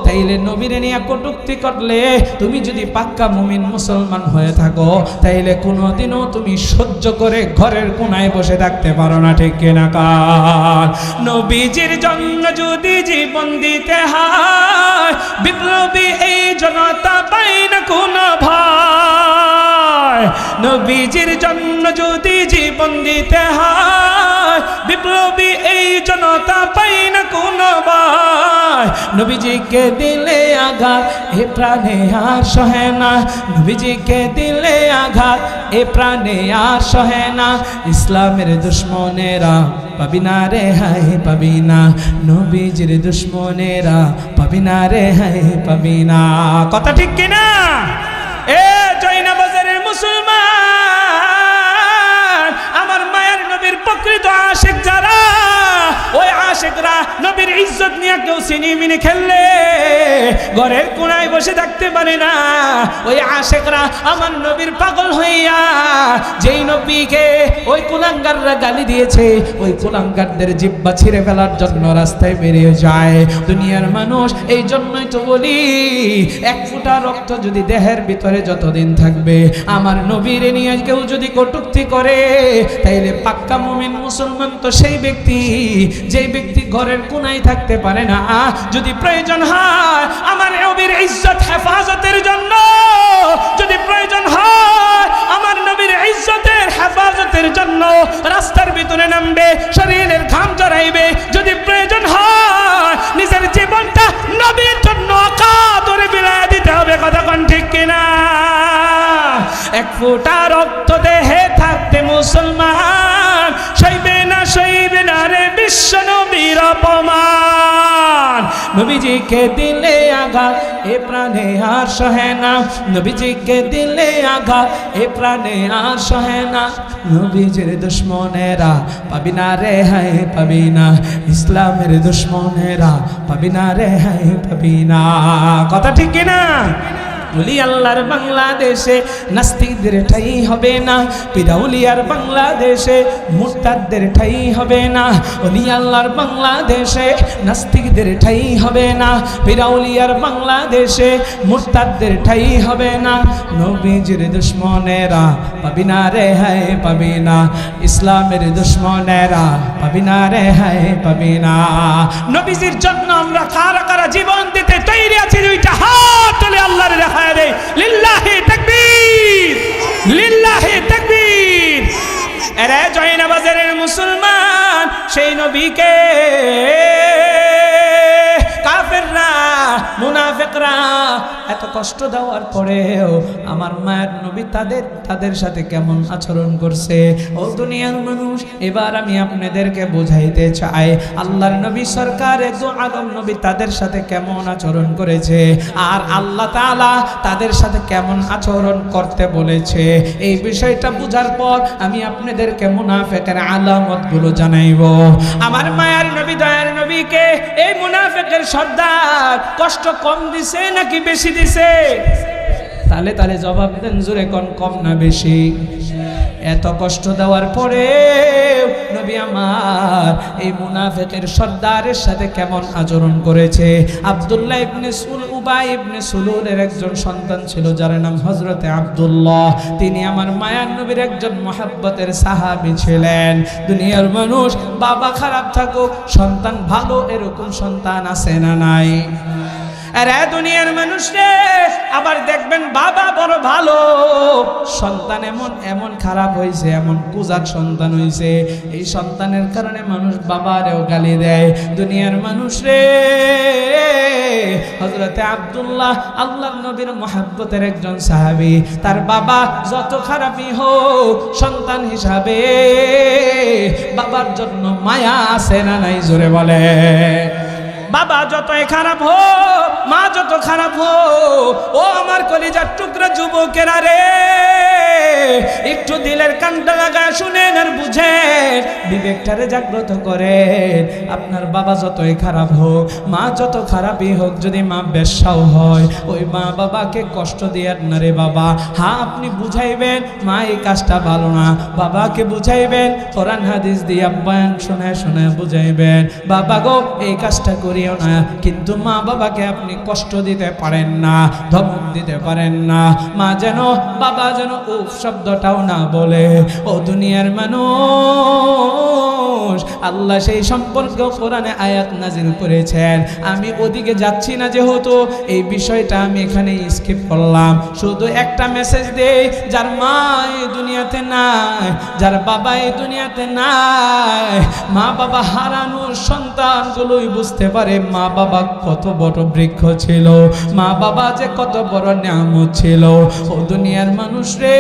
তাইলে নবীরে নিয়ে কটূক্তি করলে, তুমি যদি পাক্কা মুমিন মুসলমান হয়ে থাকো তাইলে কোনোদিনও তুমি সহ্য করে ঘরের কোনায় বসে থাকতে পারো না, ঠিক কিনা কার? নবীজির জন্য যদি জীবন দিতে হয়, বিপ্লবী এই জনতা পাই না কোনো ভয়। নবীজির জন্য যদি জীবন দিতে হয়, বিপ্লবী এই জনতা পাই না কোনো ভয়। নবীজিকে দিলে আঘাত এ প্রাণে আর সহে না, নবীজিকে দিলে আঘাত এ প্রাণে আর সহে না। ইসলামের দুশ্মনেরা পাবি না রে হাই পাবি না, নবীজির দুশ্মনেরা পাবি না রে হাই পাবি না। কথা ঠিক কিনা? এ জয়নাবাজারের মুসলমান, আমার মায়ের নবীর প্রকৃত আশিক যারা, ওই আশিকরা নবীর ইজ্জত নিয়ে কেউ সিনেমিনে খেললে ঘরের কোনায় বসে থাকতে পারে না। ওই আশিকরা আমার নবীর পাগল হইয়া যেই নবীকে ওই কুলাঙ্গাররা গালি দিয়েছে, ওই কুলাঙ্গারদের জিহ্বা ছিঁড়ে ফেলার জন্য রাস্তায় বেরিয়ে যায়। দুনিয়ার মানুষ, এই জন্যই তো বলি, এক ফোঁটা রক্ত যদি দেহের ভিতরে যতদিন থাকবে, আমার নবীর নিয়ে কেউ যদি কটূক্তি করে, তাইলে পাক্কা মুমিন মুসলমান তো সেই ব্যক্তি যেই ব্যক্তি ঘরের কোনায় থাকতে পারে না। যদি প্রয়োজন হয় আমার নবীর ইজ্জত হেফাজতের জন্য, যদি প্রয়োজন হয় আমার নবীর ইজ্জতের হেফাজতের জন্য রাস্তার ভিতরে নামবে, শরীরের ঘাম ঝরাইবে। যদি প্রয়োজন হয় নিজের জীবনটা নবীর জন্য কাতরে বিলায় দিতে হবে। কথা কোন ঠিক কিনা? এক ফোঁটা রক্ত দেহে থাকতে মুসলমান সইবে না রে বিশ্ব নবীর অপমান। নবীজিকে দিলে আঘাত এ প্রাণে আর সহে না, নবীজিকে দিলে আঘাত এ প্রাণে আর সহে না। নবীজির দুশ্মনেরা পাবি না রে হাই পাবি না, ইসলামের দুশ্মনেরা পাবি না রে হাই পাবি না। কথা ঠিক কিনা? বলি আল্লাহর বাংলাদেশে নাস্তিকদের ঠাই হবে না, পিরাউলিয়ার বাংলাদেশে মুরতাদদের ঠাই হবে না। ওলি আল্লাহর বাংলাদেশে নাস্তিকদের ঠাই হবে না, পিরাউলিয়ার বাংলাদেশে মুরতাদদের ঠাই হবে না। নবীজির দুশ্মনেরা পাবি না রে হাই পাবি না, ইসলামের দুশ্মনেরা পাবি না রে হাই পাবি না। নবীজির জন্য আমরা কারা কারা জীবন দিতে তৈরি আছি? দুইটা হাত তুলে আল্লাহর রাখা দে। লিল্লাহি তাকবীর, লিল্লাহি তাকবীর। আরে জয়নাবাজারের মুসলমান, সেই নবীকে কাফেররা মুনাফিকরা এত কষ্ট দেওয়ার পরেও আমার মায়ের নবী তাদের সাথে কেমন আচরণ করছে। ও দুনিয়ার মানুষ, এবার আমি আপনাদেরকে বোঝাইতে চাই আল্লাহর নবী সরকার দু আলম নবী তাদের সাথে কেমন আচরণ করেছে, আর আল্লাহ তাআলা তাদের সাথে কেমন আচরণ করতে বলেছে। এই বিষয়টা বুঝার পর আমি আপনাদেরকে মুনাফিকের আলামতগুলো জানাইব। আমার মায়ের নবী দয়ার নবীকে এই মুনাফিকের সর্দার কষ্ট কম দিছে নাকি বেশি দিছে? তালে তালে জবাব দেন, জোরে কোন কম না বেশি? এত কষ্ট দেওয়ার পরে নবী আমার এই মুনাফিকের সর্দারের সাথে কেমন আচরণ করেছে। আব্দুল্লাহ ইবনে উবাই ইবনে সুলুলের একজন সন্তান ছিল যার নাম হযরতে আব্দুল্লাহ। তিনি আমার মায়ার নবীর একজন মহব্বতের সাহাবী ছিলেন। দুনিয়ার মানুষ, বাবা খারাপ থাকুক সন্তান ভালো, এরকম সন্তান আছে না নাই? আরে দুনিয়ার মানুষ রে, আবার দেখবেন বাবা বড় ভালো, সন্তান এমন খারাপ হয়েছে, এমন কুজাত সন্তান হয়েছে, এই সন্তানের কারণে মানুষ বাবারেও গালি দেয়। দুনিয়ার মানুষ রে, হযরতে আব্দুল্লাহ আল্লাহর নবীর মহব্বতের একজন সাহাবী, তার বাবা যত খারাপই হোক সন্তান হিসাবে বাবার জন্য মায়া আছে না নাই? জোরে বলে। বাবা যতই খারাপ হোক, মা যত খারাপ হোক, ও আমার আমার কলিজার টুকরা যুবকেরা রে, একটু দিলের কানটা লাগায় শুনেন আর বুঝেন, বিবেকটারে জাগ্রত করেন। আপনার বাবা যতই খারাপ হোক, মা যত খারাপই হোক, যদি মা বেশ্যাও হয়, ওই মা বাবাকে কষ্ট দিয়েন না রে বাবা। হ্যাঁ, আপনি বুঝাইবেন মা এই কাজটা ভালো না, বাবাকে বুঝাইবেন, কোরআন হাদিস দিয়ে বয়ান শুনে শুনে বুঝাইবেন, বাবা গো এই কাজটা করিও না। কিন্তু মা বাবাকে আপনি কষ্ট দিতে পারেন না, ধমক দিতে পারেন না। মা যেন, বাবা যেন উফ শব্দটাও না বলে। ও দুনিয়ার মানুষ, আল্লাহ সেই সম্পর্কে কোরআনে আয়াত নাজিল করেছেন। আমি ওদিকে যাচ্ছি না, যেহেতু এই বিষয়টা আমি এখানে স্কিপ করলাম। শুধু একটা মেসেজ দেই, যার মা এই দুনিয়াতে নাই, যার বাবা এই দুনিয়াতে নাই, মা বাবা হারানোর সন্তানগুলোই বুঝতে পারে মা বাবা কত বড় বৃক্ষ ছিল, মা বাবা যে কত বড় নিয়ামত ছিল। ও দুনিয়ার মানুষ রে,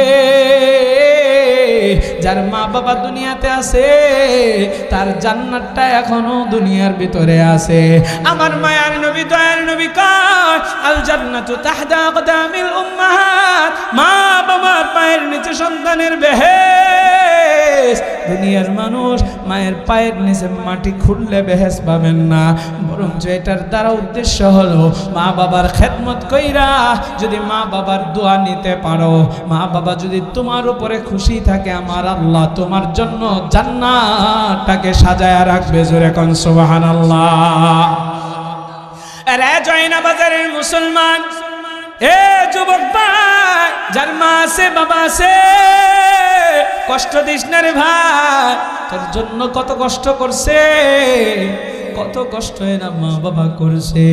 যার মা বাবা দুনিয়াতে আছে, তার জান্নাতটা এখনো দুনিয়ার ভিতরে আছে। আমার মায়ার নবী, দয়ার নবী কয়, আল জান্নাতু তাহতা আকদামিল উম্মাহাত, মা বাবার পায়ের নিচে সন্তানের বেহেশত। দুনিয়ার মানুষ মায়ের পায়ের নিচে মাটি খুঁড়লে বেহেশত পাবেন না, বরং এটার দ্বারা উদ্দেশ্য হলো মা বাবার খেদমত কইরা যদি মা বাবার দোয়া নিতে পারো, মা বাবা যদি তোমার উপরে খুশি থাকে, আমার আল্লাহ তোমার জন্য জান্নাতটাকে সাজায়া রাখবে। জোরে কোন সুবহানাল্লাহ। আরে জয়না বাজারের মুসলমান, এ যুবক ভাই, যার মা আছে বাবা আছে, কষ্ট দিস না রে ভাই। তোর জন্য কত কষ্ট করছে, কত কষ্ট এরা মা বাবা করছে।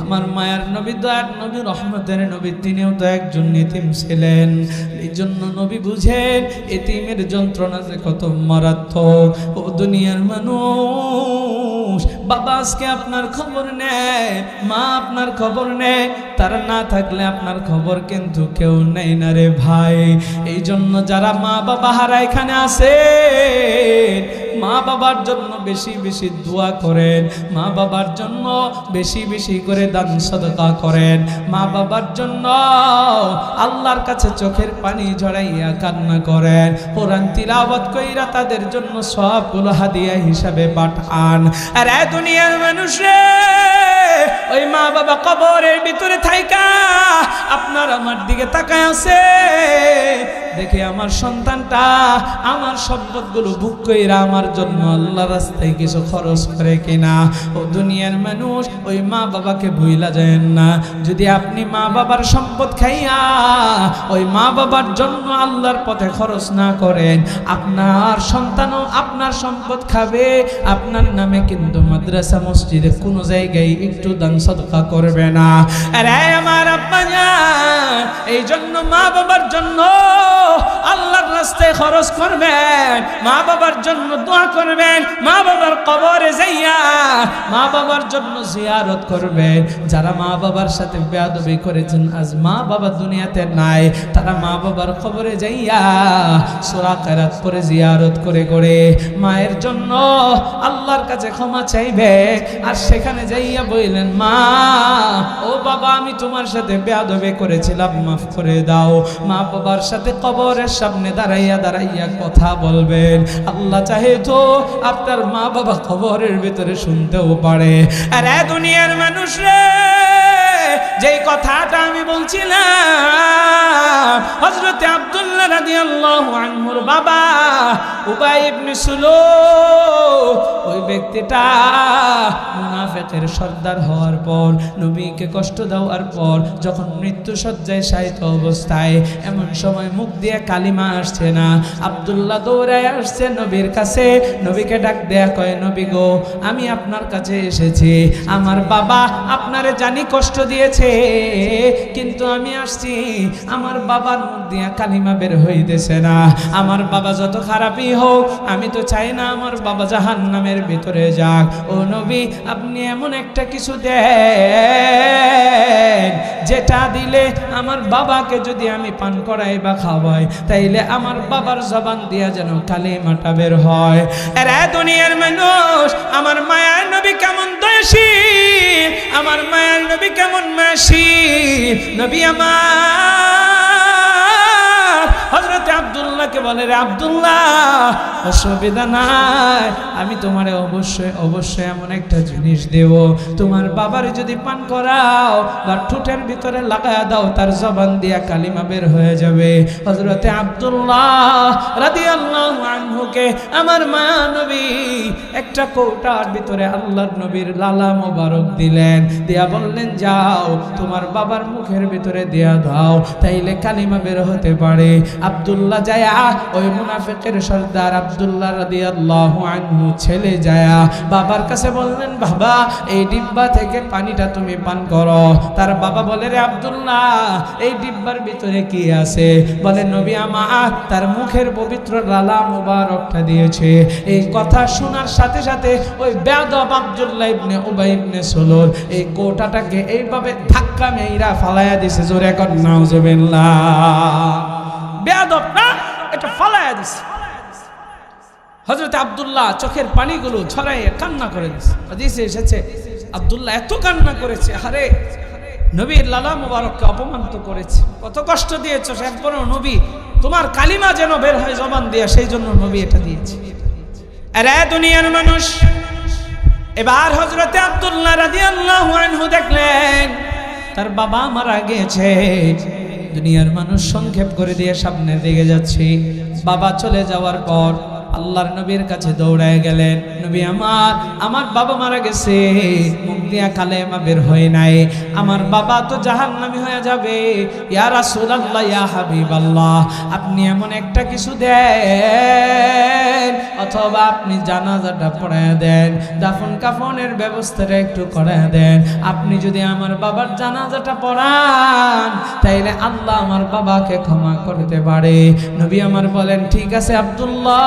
আমার মায়ার নবী, দয়ার নবী, রহমতের নবী, তিনিও তো একজন এতিম ছিলেন। এই জন্য নবী বুঝেন এতিমের যন্ত্রণা যে কত মারাত্মক। ও দুনিয়ার মানুষ, বাবা আজকে আপনার খবর নেয়, মা আপনার খবর নেয়, তারা না থাকলে আপনার খবর কিন্তু কেউ নেই না রে ভাই। এই জন্য যারা মা বাবা হারা এখানে আছে, মা বাবার জন্য বেশি বেশি দোয়া করেন, মা বাবার জন্য বেশি বেশি করে দান সদকা করেন, মা বাবার জন্য আল্লাহর কাছে চোখের পানি ঝরাইয়া কান্না করেন, কোরআন তিলাওয়াত কইরা তাদের জন্য সবগুলো হাদিয়া হিসাবে পাঠান। আর এই দুনিয়ার মানুষ রে, ওই মা বাবা কবরের ভিতরে থাইকা আপনার আমার দিকে তাকায় আছে, দেখে আমার সন্তানটা আমার সম্পদগুলো বুক কইরা আমার জন্য আল্লাহ রাস্তায় কিছু খরচ করে কিনা। ও দুনিয়ার মানুষ, ওই মা বাবাকে ভুইলা যায় না। যদি আপনি মা বাবার সম্পদ খাইয়া ওই মা বাবার জন্য আল্লাহর পথে খরচ না করেন, আপনার সন্তানও আপনার সম্পদ খাবে, আপনার নামে কিন্তু মাদ্রাসা মসজিদে কোনো জায়গায় একটু দান সদকা করবে না। আরে আমার আব্বা জান, এই জন্য মা বাবার জন্য আল্লাহর রাস্তায় খরচ করবেন, মা বাবার জন্য দোয়া করবেন, মা বাবার কবরে যাইয়া মা বাবার জন্য জিয়ারত করবেন। যারা মা বাবার সাথে বেয়াদবি করেছেন, আজ মা বাবা দুনিয়াতে নাই, তারা মা বাবার কবরে যাইয়া সূরা কিরাত করে জিয়ারত করে করে মায়ের জন্য আল্লাহর কাছে ক্ষমা চাইবে। আর সেখানে যাইয়া বললেন, মা ও বাবা, আমি তোমার সাথে বেয়াদবি করেছিলাম, মাফ করে দাও। মা বাবার সাথে কবরের সামনে দাঁড়াইয়া দাঁড়াইয়া কথা বলবেন। আল্লাহ চাহে তো আপনার মা বাবা কবরের ভিতরে শুনতেও পারে। আর দুনিয়ার মানুষ রে, যেই কথাটা আমি বলছিলাম, হযরতে আব্দুল্লাহ রাদিয়াল্লাহু আনহুর বাবা উবাই ইবনে সুলুক, ওই ব্যক্তিটা মুনাফিকের সর্দার হওয়ার পর, নবীকে কষ্ট দেওয়ার পর, যখন মৃত্যু শয্যায় শায়িত অবস্থায়, এমন সময় মুখ দিয়ে কালিমা আসছে না, আব্দুল্লাহ দৌড়ায় আসছে নবীর কাছে, নবীকে ডাক দেয়া কয়, নবী গো, আমি আপনার কাছে এসেছি, আমার বাবা আপনারে জানি কষ্ট দিয়েছে, কিন্তু আমি আসছি, আমার বাবার মুখ দিয়ে কালিমা বের হইতেছে না। আমার বাবা যত খারাপই হোক, আমি তো চাই না আমার বাবা জাহান্নামের ভিতরে যাক। ও নবী, আপনি এমন একটা কিছু দেন, যেটা দিলে আমার বাবাকে যদি আমি পান করাই বা খাওয়াই, তাইলে আমার বাবার জবান দিয়া যেন কালিমাটা বের হয়। এরা দুনিয়ার মানুষ, আমার মায়ার নবী কেমন দয়াশীল, আমার মায়ার নবী কেমন মায়াশীল। নবী আমার হযরতে আব্দুল্লাহকে বলে, রে আব্দুল্লাহ অসুবিধা নাই, আমি তোমারে অবশ্যই এমন একটা জিনিস দেব, তোমার বাবার যদি পান করাও বা ঠোঁটের ভিতরে লাগায়া দাও, তার জবান দিয়া কালিমা বের হয়ে যাবে। হযরতে আব্দুল্লাহ রাদিয়াল্লাহু আনহুকে আমার মায়া নবী একটা কৌটার ভিতরে আল্লাহর নবীর লালা মোবারক দিলেন, দিয়া বললেন যাও তোমার বাবার মুখের ভিতরে দিয়া দাও, তাইলে কালিমা বের হতে পারে। আব্দুল্লাহ যায়া ওই মুনাফিকের সর্দার আব্দুল্লাহ রাদিয়াল্লাহু আনহু ছেলে যায়া বাবার কাছে বললেন, বাবা এই ডিব্বা থেকে পানিটা তুমি পান করো। তার বাবা বলে, রে আব্দুল্লাহ এই ডিব্বার ভিতরে কি আছে? বলে, নবী আমার তার মুখের পবিত্র লালা মোবারকটা দিয়েছে। এই কথা শোনার সাথে সাথে ওই বেয়াদব আব্দুল্লাহ ইবনে উবাই ইবনে সুলুল এই কোটাটাকে এইভাবে ধাক্কা মেইরা ফালায়া দিছে। জোরে কর নাউজুবিল্লাহ। বেয়াদব না, এটা ফালায়া দিছে। হযরত আব্দুল্লাহ চোখের পানিগুলো ছড়াইয়ে কান্না করে দিছে। হাদিসে এসেছে আব্দুল্লাহ এত কান্না করেছে, আরে নবীর লালা মুবারককে অপমানিত করেছে, কত কষ্ট দিয়েছো, এরপরও নবী তোমার কালিমা যেন বের হয় জবান দিয়ে, সেই জন্য নবী এটা দিয়েছে। আরে দুনিয়ার মানুষ, এবার হযরতে আব্দুল্লাহ রাদিয়াল্লাহু আনহু দেখলেন তার বাবা মারা গিয়েছে। দুনিয়ার মানুষ সংক্ষেপ করে দিয়ে সামনের দিকে যাচ্ছে। বাবা চলে যাওয়ার পর আল্লাহর নবীর কাছে দৌড়ায় গেলেন, নবী আমার বাবা মারা গেছে, মুখ দিয়া কালেমা বের হয় নাই, আমার বাবা তো জাহান্নামী হয়ে যাবে। ইয়া রাসূলুল্লাহ, ইয়া হাবিবাল্লাহ, আপনি এমন একটা কিছু দেন, অথবা আপনি জানাজাটা পড়ায় দেন, দাফন কাফনের ব্যবস্থাটা একটু করে দেন। আপনি যদি আমার বাবার জানাজাটা পড়ান তাইলে আল্লাহ আমার বাবাকে ক্ষমা করতে পারে। নবী আমার বলেন, ঠিক আছে আব্দুল্লাহ,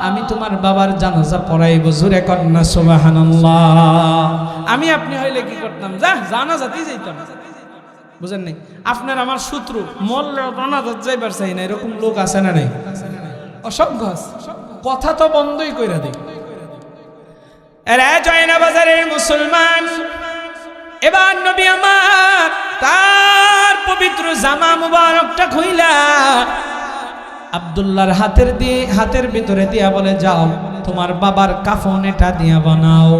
আমি তোমার বাবার জানাজা পড়াইব। জোরে কর না সুবহানাল্লাহ। আমি আপনি হইলে কি করতাম? জানাজাতেই যাইতাম। বুঝেন নাই? আপনার আমার শত্রু মরলে জানাজাত যাইবার চাই না, এরকম লোক আছে না নাই? অসংখ্য আছে। কথা তো বন্ধই কইরা দেই। এরা জয়না বাজারের মুসলমান, এবার নবী আমার তার পবিত্র জামা মুবারকটা খুইলা আব্দুল্লাহর হাতের ভিতরে দিয়া বলে, যাও তোমার বাবার কাফন এটা দিয়া বানাও।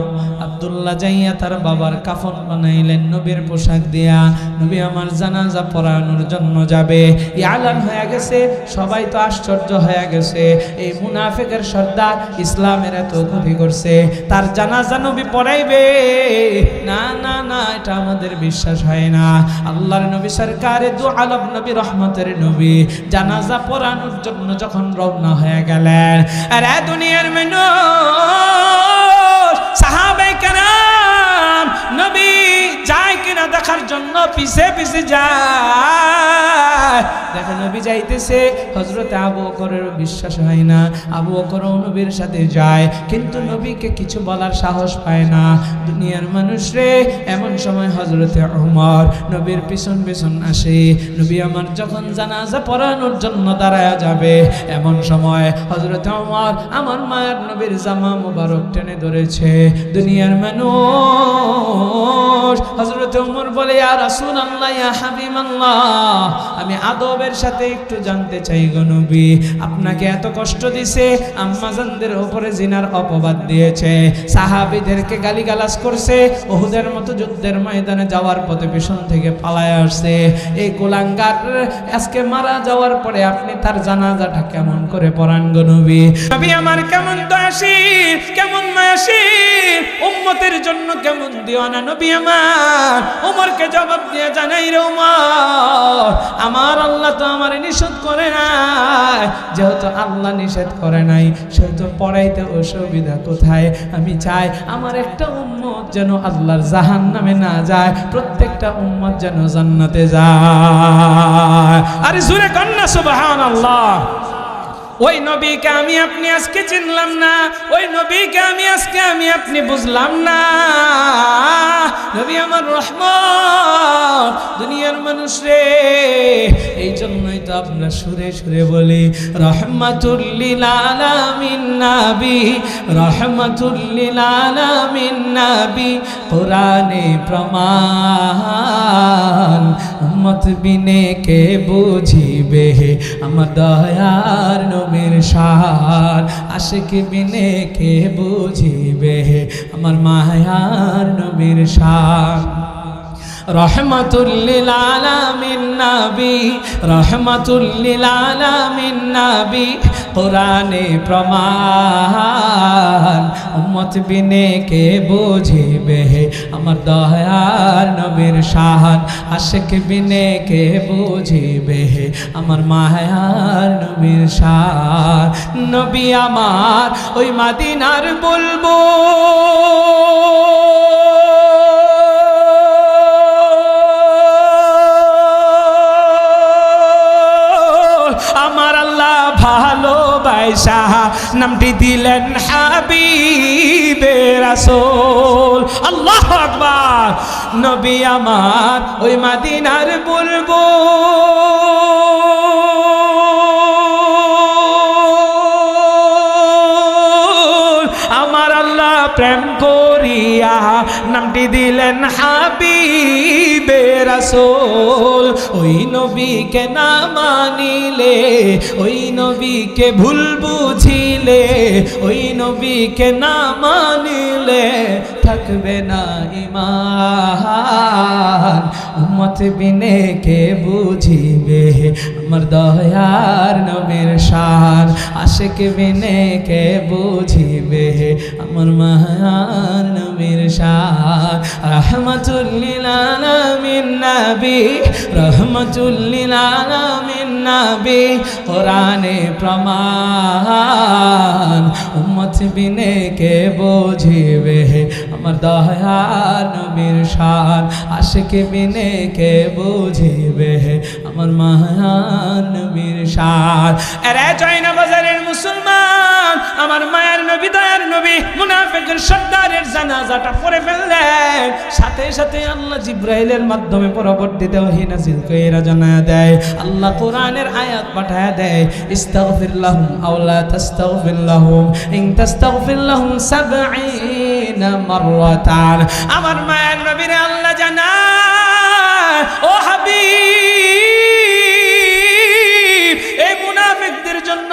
আব্দুল্লাহ যাইয়া তার বাবার কাফন বানাইলেন নবীর পোশাক দিয়া। নবী আমার জানাজা পড়ানোর জন্য যাবে, এলান হয়ে গেছে। সবাই তো আশ্চর্য হয়ে গেছে, এই মুনাফিকের সর্দার ইসলামের এত ক্ষতি করছে, তার জানাজা নবী পড়াইবে? না না না, এটা আমাদের বিশ্বাস হয় না। আল্লাহর নবী সরকারে দু আলম নবী রহমতের নবী জানাজা পড়ানোর জন্য যখন রওনা হয়ে গেলেন, আরে দুনিয়ার মানুষ সাহাবায়ে কেরাম নবী যায় কিনা দেখার জন্য পিছে পিছে যায়। দেখো নবী যাইতেছে, হযরতে আবু বকরের বিশ্বাস হয় না, আবু বকর নবীর সাথে যায়, কিন্তু নবীকে কিছু বলার সাহস পায় না। দুনিয়ার মানুষ রে, এমন সময় হযরতে ওমর নবীর পিছন পিছন আসে। নবী আমার যখন জানাজা পড়ানোর জন্য দাঁড়ায়া যাবে, এমন সময় হযরতে ওমর আমার মায়ের নবীর জামা মুবারক টেনে ধরেছে। দুনিয়ার মানুষ, হযরতে ওমর বলে, ইয়া রাসূলুল্লাহ, ইয়া হাবিবাল্লাহ, আমি আদবের সাথে একটু জানতে চাই গো নবী, আপনাকে এত কষ্ট দিছে, আম্মাজানদের উপরে জিনার অপবাদ দিয়েছে, সাহাবীদেরকে গালিগালাজ করছে, উহুদের মতো যুদ্ধের ময়দানে যাওয়ার পথে পিছন থেকে পালায় আসছে, এই কুলাঙ্গার আজকে মারা যাওয়ার পরে আপনি তার জানাজাটা কেমন করে পড়ান গো নবী? নবী আমার কেমন দয়াশীল, কেমন মায়াশীল, উম্মতের জন্য কেমন দিওয়ানা নবী আমার। ওমরকে জবাব দিয়ে জানাই, রে ওমর, আমার আল্লাহ তো আমার নিষেধ করে নাই, যেহেতু আল্লাহ নিষেধ করে নাই সেহেতু পড়াইতে অসুবিধা কোথায়? আমি চাই আমার একটা উম্মত যেন আল্লাহর জাহান্নামে না যায়, প্রত্যেকটা উম্মত যেন জান্নাতে যায়। আরে জোরে কন্না সুবহানাল্লাহ। ওই নবীকে আমি আপনি আজকে চিনলাম না, ওই নবীকে আমি আপনি বুঝলাম না। নবী আমার রহমত দুনিয়ার মানুষ রে, এই জন্যই তো আমরা সুরে সুরে বলি রহমাতুল লিল আলামিন নবী, রহমাতুল লিল আলামিন নবী, কোরআনে প্রমাণ উম্মত বিনে কে বুঝিবে আমার দয়ার নবীর শান, আশিক বিনে কে বুঝিবে আমার মায়ার নবীর শান। রহমাতুল লিল আলামিন নবী, রহমাতুল লিল আলামিন নবী, কোরআনে প্রমাণ, উম্মত বিনে কে বুঝিবে আমার দয়ার নবীর শান, আশিক বিনে কে বুঝিবে আমার মায়ার নবীর শান। নবী আমার ওই মদিনার বুলবুল, আমার আল্লাহ ভালোবাসা নামটি দিলেন হাবিবে রাসূল। আল্লাহু আকবার। নবী আমার ওই মদিনার বুলবুল, আমার আল্লাহ প্রেম করিয়া নামটি দিলেন হাবিবে রাসূল। ওই নবীকে না মানিলে, ওই নবীকে ভুল বুঝিলে, ওই নবীকে না মানিলে থাকবে না ঈমান। উম্মত বিনে কে বুঝিবে আমার দয়ার নবীর শান, আশিক বিনে কে বুঝিবে আমার মায়ার নবীর শান। রহমাতুল লিল আলামিন নবী, রহমাতুল লিল আলামিন নবী, কোরআনে প্রমাণ, উম্মত বিনে কে বুঝিবে আমার দয়ার নবীর শান, আশিক বিনে কে বুঝিবে আমার মায়ার নবীর শান। আরে জয়না বাজারের মুসলমান, আমার মায়ের নবী দয়ার নবী মুনাফিকের সর্দারের জানাজাটা পড়ে ফেললেন, সাথে সাথে আল্লাহ জিব্রাইলের মাধ্যমে পরবর্তীতে ওহী নাযিল কইরা জানায়া দেয়, আল্লাহ কোরআনের আয়াত পাঠায়া দেয়, ইস্তাগফির লাহুম আও লা তাস্তাগফির লাহুম ইন তাস্তাগফির লাহুম ৭০ মাররাতান। আমার মায়ের নবীরে আল্লাহ জানায়, ও হাবিব, এই মুনাফিকদের জন্য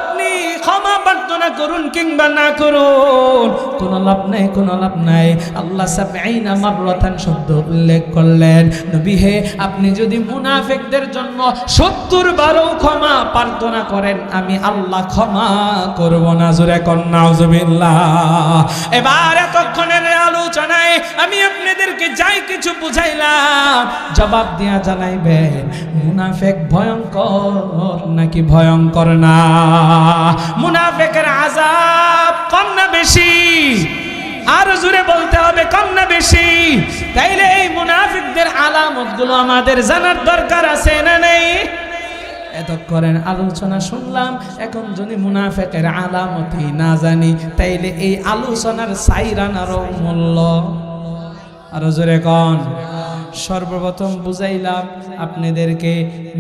আপনি ক্ষমা প্রার্থনা করুন কিংবা না করুন, কোনো লাভ নাই, কোনো লাভ নাই। আল্লাহ ৭০ মাররাতান শব্দ উল্লেখ করলেন। নবী হে, আপনি যদি মুনাফিকদের জন্য ৭০ বারও ক্ষমা প্রার্থনা করেন, আমি আল্লাহ ক্ষমা করব না। জোরে কোন নাউজুবিল্লাহ। এবার এতক্ষণের আলোচনায় আমি আপনাদেরকে যাই কিছু বুঝাইলাম, জবাব দিয়া জানাইবেন মুনাফিক ভয়ঙ্কর নাকি ভয়ঙ্কর না? মুনাফিকের আযাব কম না বেশি? আর জোরে বলতে হবে, কম না বেশি? তাইলে এই মুনাফিকদের আলামতগুলো আমাদের জানার দরকার আছে না নেই? এতক্ষণের আলোচনা শুনলাম, এখন যদি মুনাফিকের আলামতই না জানি, তাইলে এই আলোচনার সাইরানারও মূল্য। আরো জোরে কোন। সর্বপ্রথম বুঝাইলাম আপনাদেরকে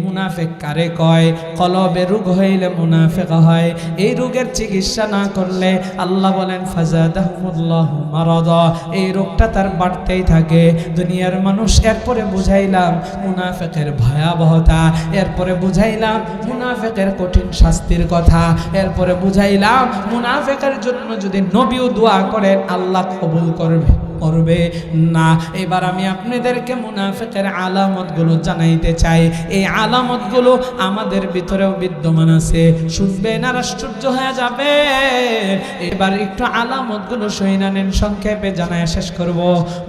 মুনাফিক কারে কয়। কলবে রোগ হইলে মুনাফিক হয়। এই রোগের চিকিৎসা না করলে আল্লাহ বলেন ফাজাদাহুমুল্লাহু মারাদা, এই রোগটা তার বাড়তেই থাকে। দুনিয়ার মানুষ। এরপরে বুঝাইলাম মুনাফিকের ভয়াবহতা, এরপরে বুঝাইলাম মুনাফিকের কঠিন শাস্তির কথা, এরপরে বুঝাইলাম মুনাফিকের জন্য যদি নবীও দোয়া করেন আল্লাহ কবুল করবে না। এবার আমি আপনাদেরকে মুনাফিকের আলামতগুলো জানাইতে চাই। এই আলামতগুলো আমাদের ভিতরেও বিদ্যমান আছে। শুনবেন আর আশ্চর্য হয়ে যাবে। এবার একটু আলামতগুলো শুনে নেন, সংক্ষেপে জানায় শেষ করব।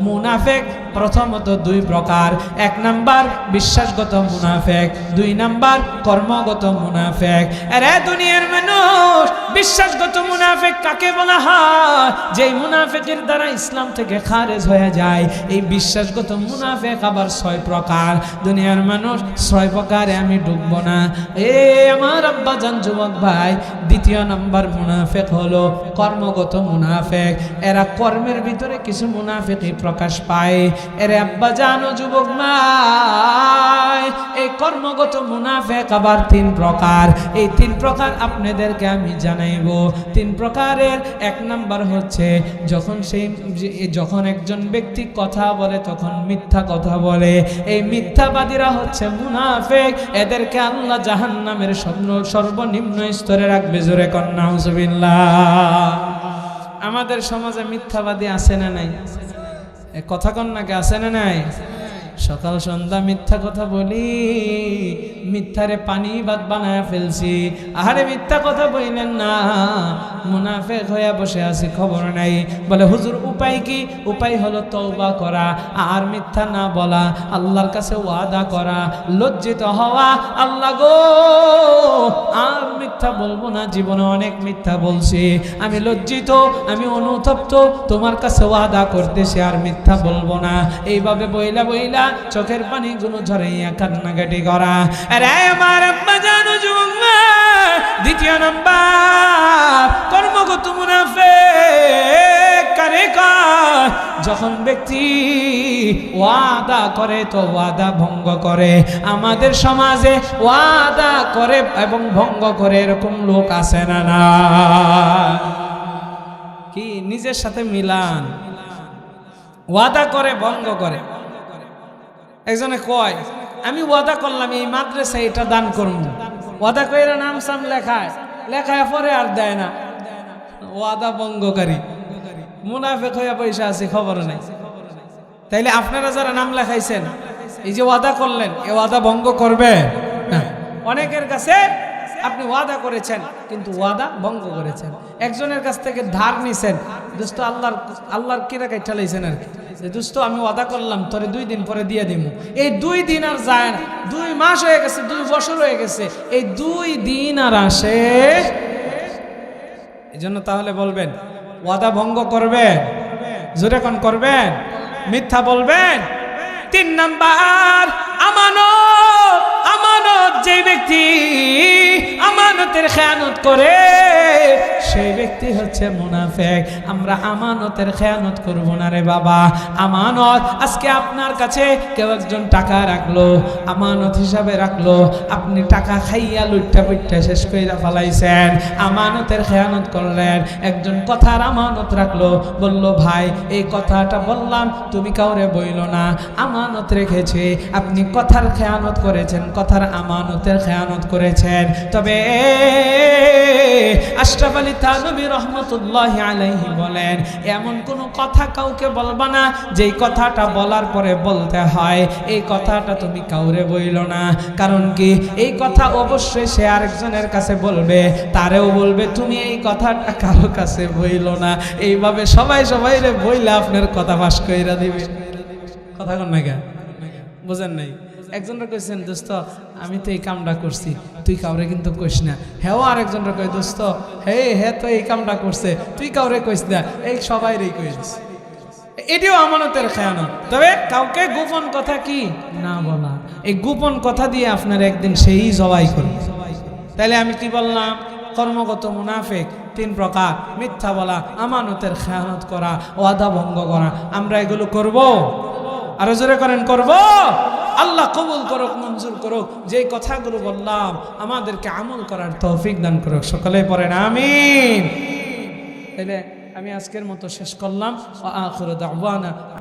মুনাফিক প্রথমত দুই প্রকার। এক নাম্বার বিশ্বাসগত মুনাফিক, দুই নাম্বার কর্মগত মুনাফিক। আরে দুনিয়ার মানুষ, বিশ্বাসগত মুনাফিক কাকে বলা হয়? যেই মুনাফিকের দ্বারা ইসলাম থেকে খারেজ হয়ে যায়। এই বিশ্বাসগত মুনাফিক আবার 6 প্রকার। দুনিয়ার মানুষ 6 প্রকারে আমি ঢুকবো না। আমার আব্বা জান যুবক ভাই, দ্বিতীয় নাম্বার মুনাফিক হলো কর্মগত মুনাফিক। এরা কর্মের ভিতরে কিছু মুনাফিকই প্রকাশ পায়। এর আব্বা জানো যুবক ভাই, এই কর্মগত মুনাফিক আবার 3 প্রকার। এই 3 প্রকার আপনাদেরকে আমি জানাইবো। 3 প্রকারের এক নাম্বার হচ্ছে যখন যখন একজন ব্যক্তি কথা বলে তখন মিথ্যা কথা বলে, এই মিথ্যাবাদীরা হচ্ছে মুনাফিক। এদেরকে আল্লাহ জাহান্নামের সর্বনিম্ন স্তরে রাখবে। জোরে কর নাউজুবিল্লাহ। আমাদের সমাজে মিথ্যাবাদী আছে না নাই? কথা কন নাকি, আছে না নাই? সকাল সন্ধ্যা মিথ্যা কথা বলি, মিথ্যারে পানি ভাত বানায় ফেলছি। আরে মিথ্যা কথা বললেন না, মুনাফিক হয়ে বসে আছি, খবর নাই। বলে হুজুর উপায় কি? উপায় হলো তওবা করা আর মিথ্যা না বলা, আল্লাহর কাছে ওয়াদা করা, লজ্জিত হওয়া, আল্লাহ গো আর মিথ্যা বলবো না, জীবনে অনেক মিথ্যা বলছি, আমি লজ্জিত, আমি অনুতপ্ত, তোমার কাছে ওয়াদা করতেছি আর মিথ্যা বলবো না। এইভাবে বইলা বইলা চোখের পানি গুলো ঝরাইয়া কান্নাকাটি করা। আরে আমার আব্বা জানো যুবক, দ্বিতীয় নাম্বার কর্মগত মুনাফিক কারে কয়? যখন ব্যক্তি ওয়াদা করে তো ওয়াদা ভঙ্গ করে। আমাদের সমাজে ওয়াদা করে এবং ভঙ্গ করে এরকম লোক আছে না? না কি নিজের সাথে মিলান, ওয়াদা করে ভঙ্গ করে। একজনে কয় আমি ওয়াদা করলাম এই মাদ্রাসায় এটা দান করবো, ওয়াদা কইরা নাম সাম লেখায়, লেখায় পরে আর দেয় না, ওয়াদা ভঙ্গকারী মুনাফিক হইয়া পয়সা আছে, খবর নাই। তাইলে আপনারা যারা নাম লেখাইছেন, এই যে ওয়াদা করলেন, এ ওয়াদা ভঙ্গ করবে না। অনেকের কাছে আপনি ওয়াদা করেছেন কিন্তু ওয়াদা ভঙ্গ করেছেন। একজনের কাছ থেকে ধার নিছেন, দোস্ত আল্লাহর কিরাকাই ঠেলাইছেন আর কি, দোস্ত আমি ওয়াদা করলাম তোরে 2 দিন পরে দিয়ে দিব। এই 2 দিন আর যায় না, 2 মাস হয়ে গেছে, 2 বছর হয়ে গেছে, এই 2 দিন আর আসে। এই জন্য তাহলে বলবেন ওয়াদা ভঙ্গ করবেন, জোরে কোন করবেন, মিথ্যা বলবেন। 3 নাম্বার আমানত। আমানত, যে ব্যক্তি আমানতের খেয়ানত করে সেই ব্যক্তি হচ্ছে মুনাফিক। আমরা আমানতের খেয়ানত করব না রে বাবা। আমানত, আজকে আপনার কাছে কেউ একজন টাকা রাখলো, আমানত হিসাবে রাখলো, আপনি টাকা খাইয়া লুটটা পুটটা শেষ করে ফেলাইছেন, আমানতের খেয়ানত করলেন। একজন কথার আমানত রাখলো, বলল ভাই এই কথাটা বললাম তুমি কাউরে বইল না, আমানত রেখেছে, আপনি কথার খেয়ানত করেছেন, কথার আমানতের খেয়ানত করেছেন। তবে আশরাফ আলী থানভী রহমতুল্লাহি আলাইহি বলেন এমন কোন কথা কাউকে বলবা না যেই কথাটা বলার পরে বলতে হয় এই কথাটা তুমি কাউরে বইল না। কারণ কি, এই কথা অবশ্যই সে আরেকজনের কাছে বলবে, তারেও বলবে তুমি এই কথাটা কারো কাছে বইল না। এইভাবে সবাই রে বইলে আপনার কথা ফাঁস কইরা দিবে। কথা কন না কেন, বুঝেন নাই? একজনরা কইছেন দোস্ত আমি তো এই কামটা করছি, তুই কাউরে কিন্তু কইস না। হ্যাঁ আরেকজনরা কই দোস্ত হে তো এই কামটা করছে, তুই কাউরে কইস না, এই সবাইরই কইস। এটিও আমানতের খেয়ানত। তবে কাউকে গোপন কথা কি না বলা, এই গোপন কথা দিয়ে আপনার একদিন সেই জবাই করবে। তাইলে আমি কি বললাম? কর্মগত মুনাফিক 3 প্রকার: মিথ্যা বলা, আমানতের খেয়ানত করা, ওয়াদা ভঙ্গ করা। আমরা এগুলো করব? আরো জোরে করেন করব? আল্লাহ কবুল করুক, মঞ্জুর করুক। যে কথাগুলো বললাম আমাদেরকে আমল করার তৌফিক দান করুক। সকলে পড়েন আমিন। তাইলে আমি আজকের মতো শেষ করলাম। ওয়া আখিরু দাওয়ানা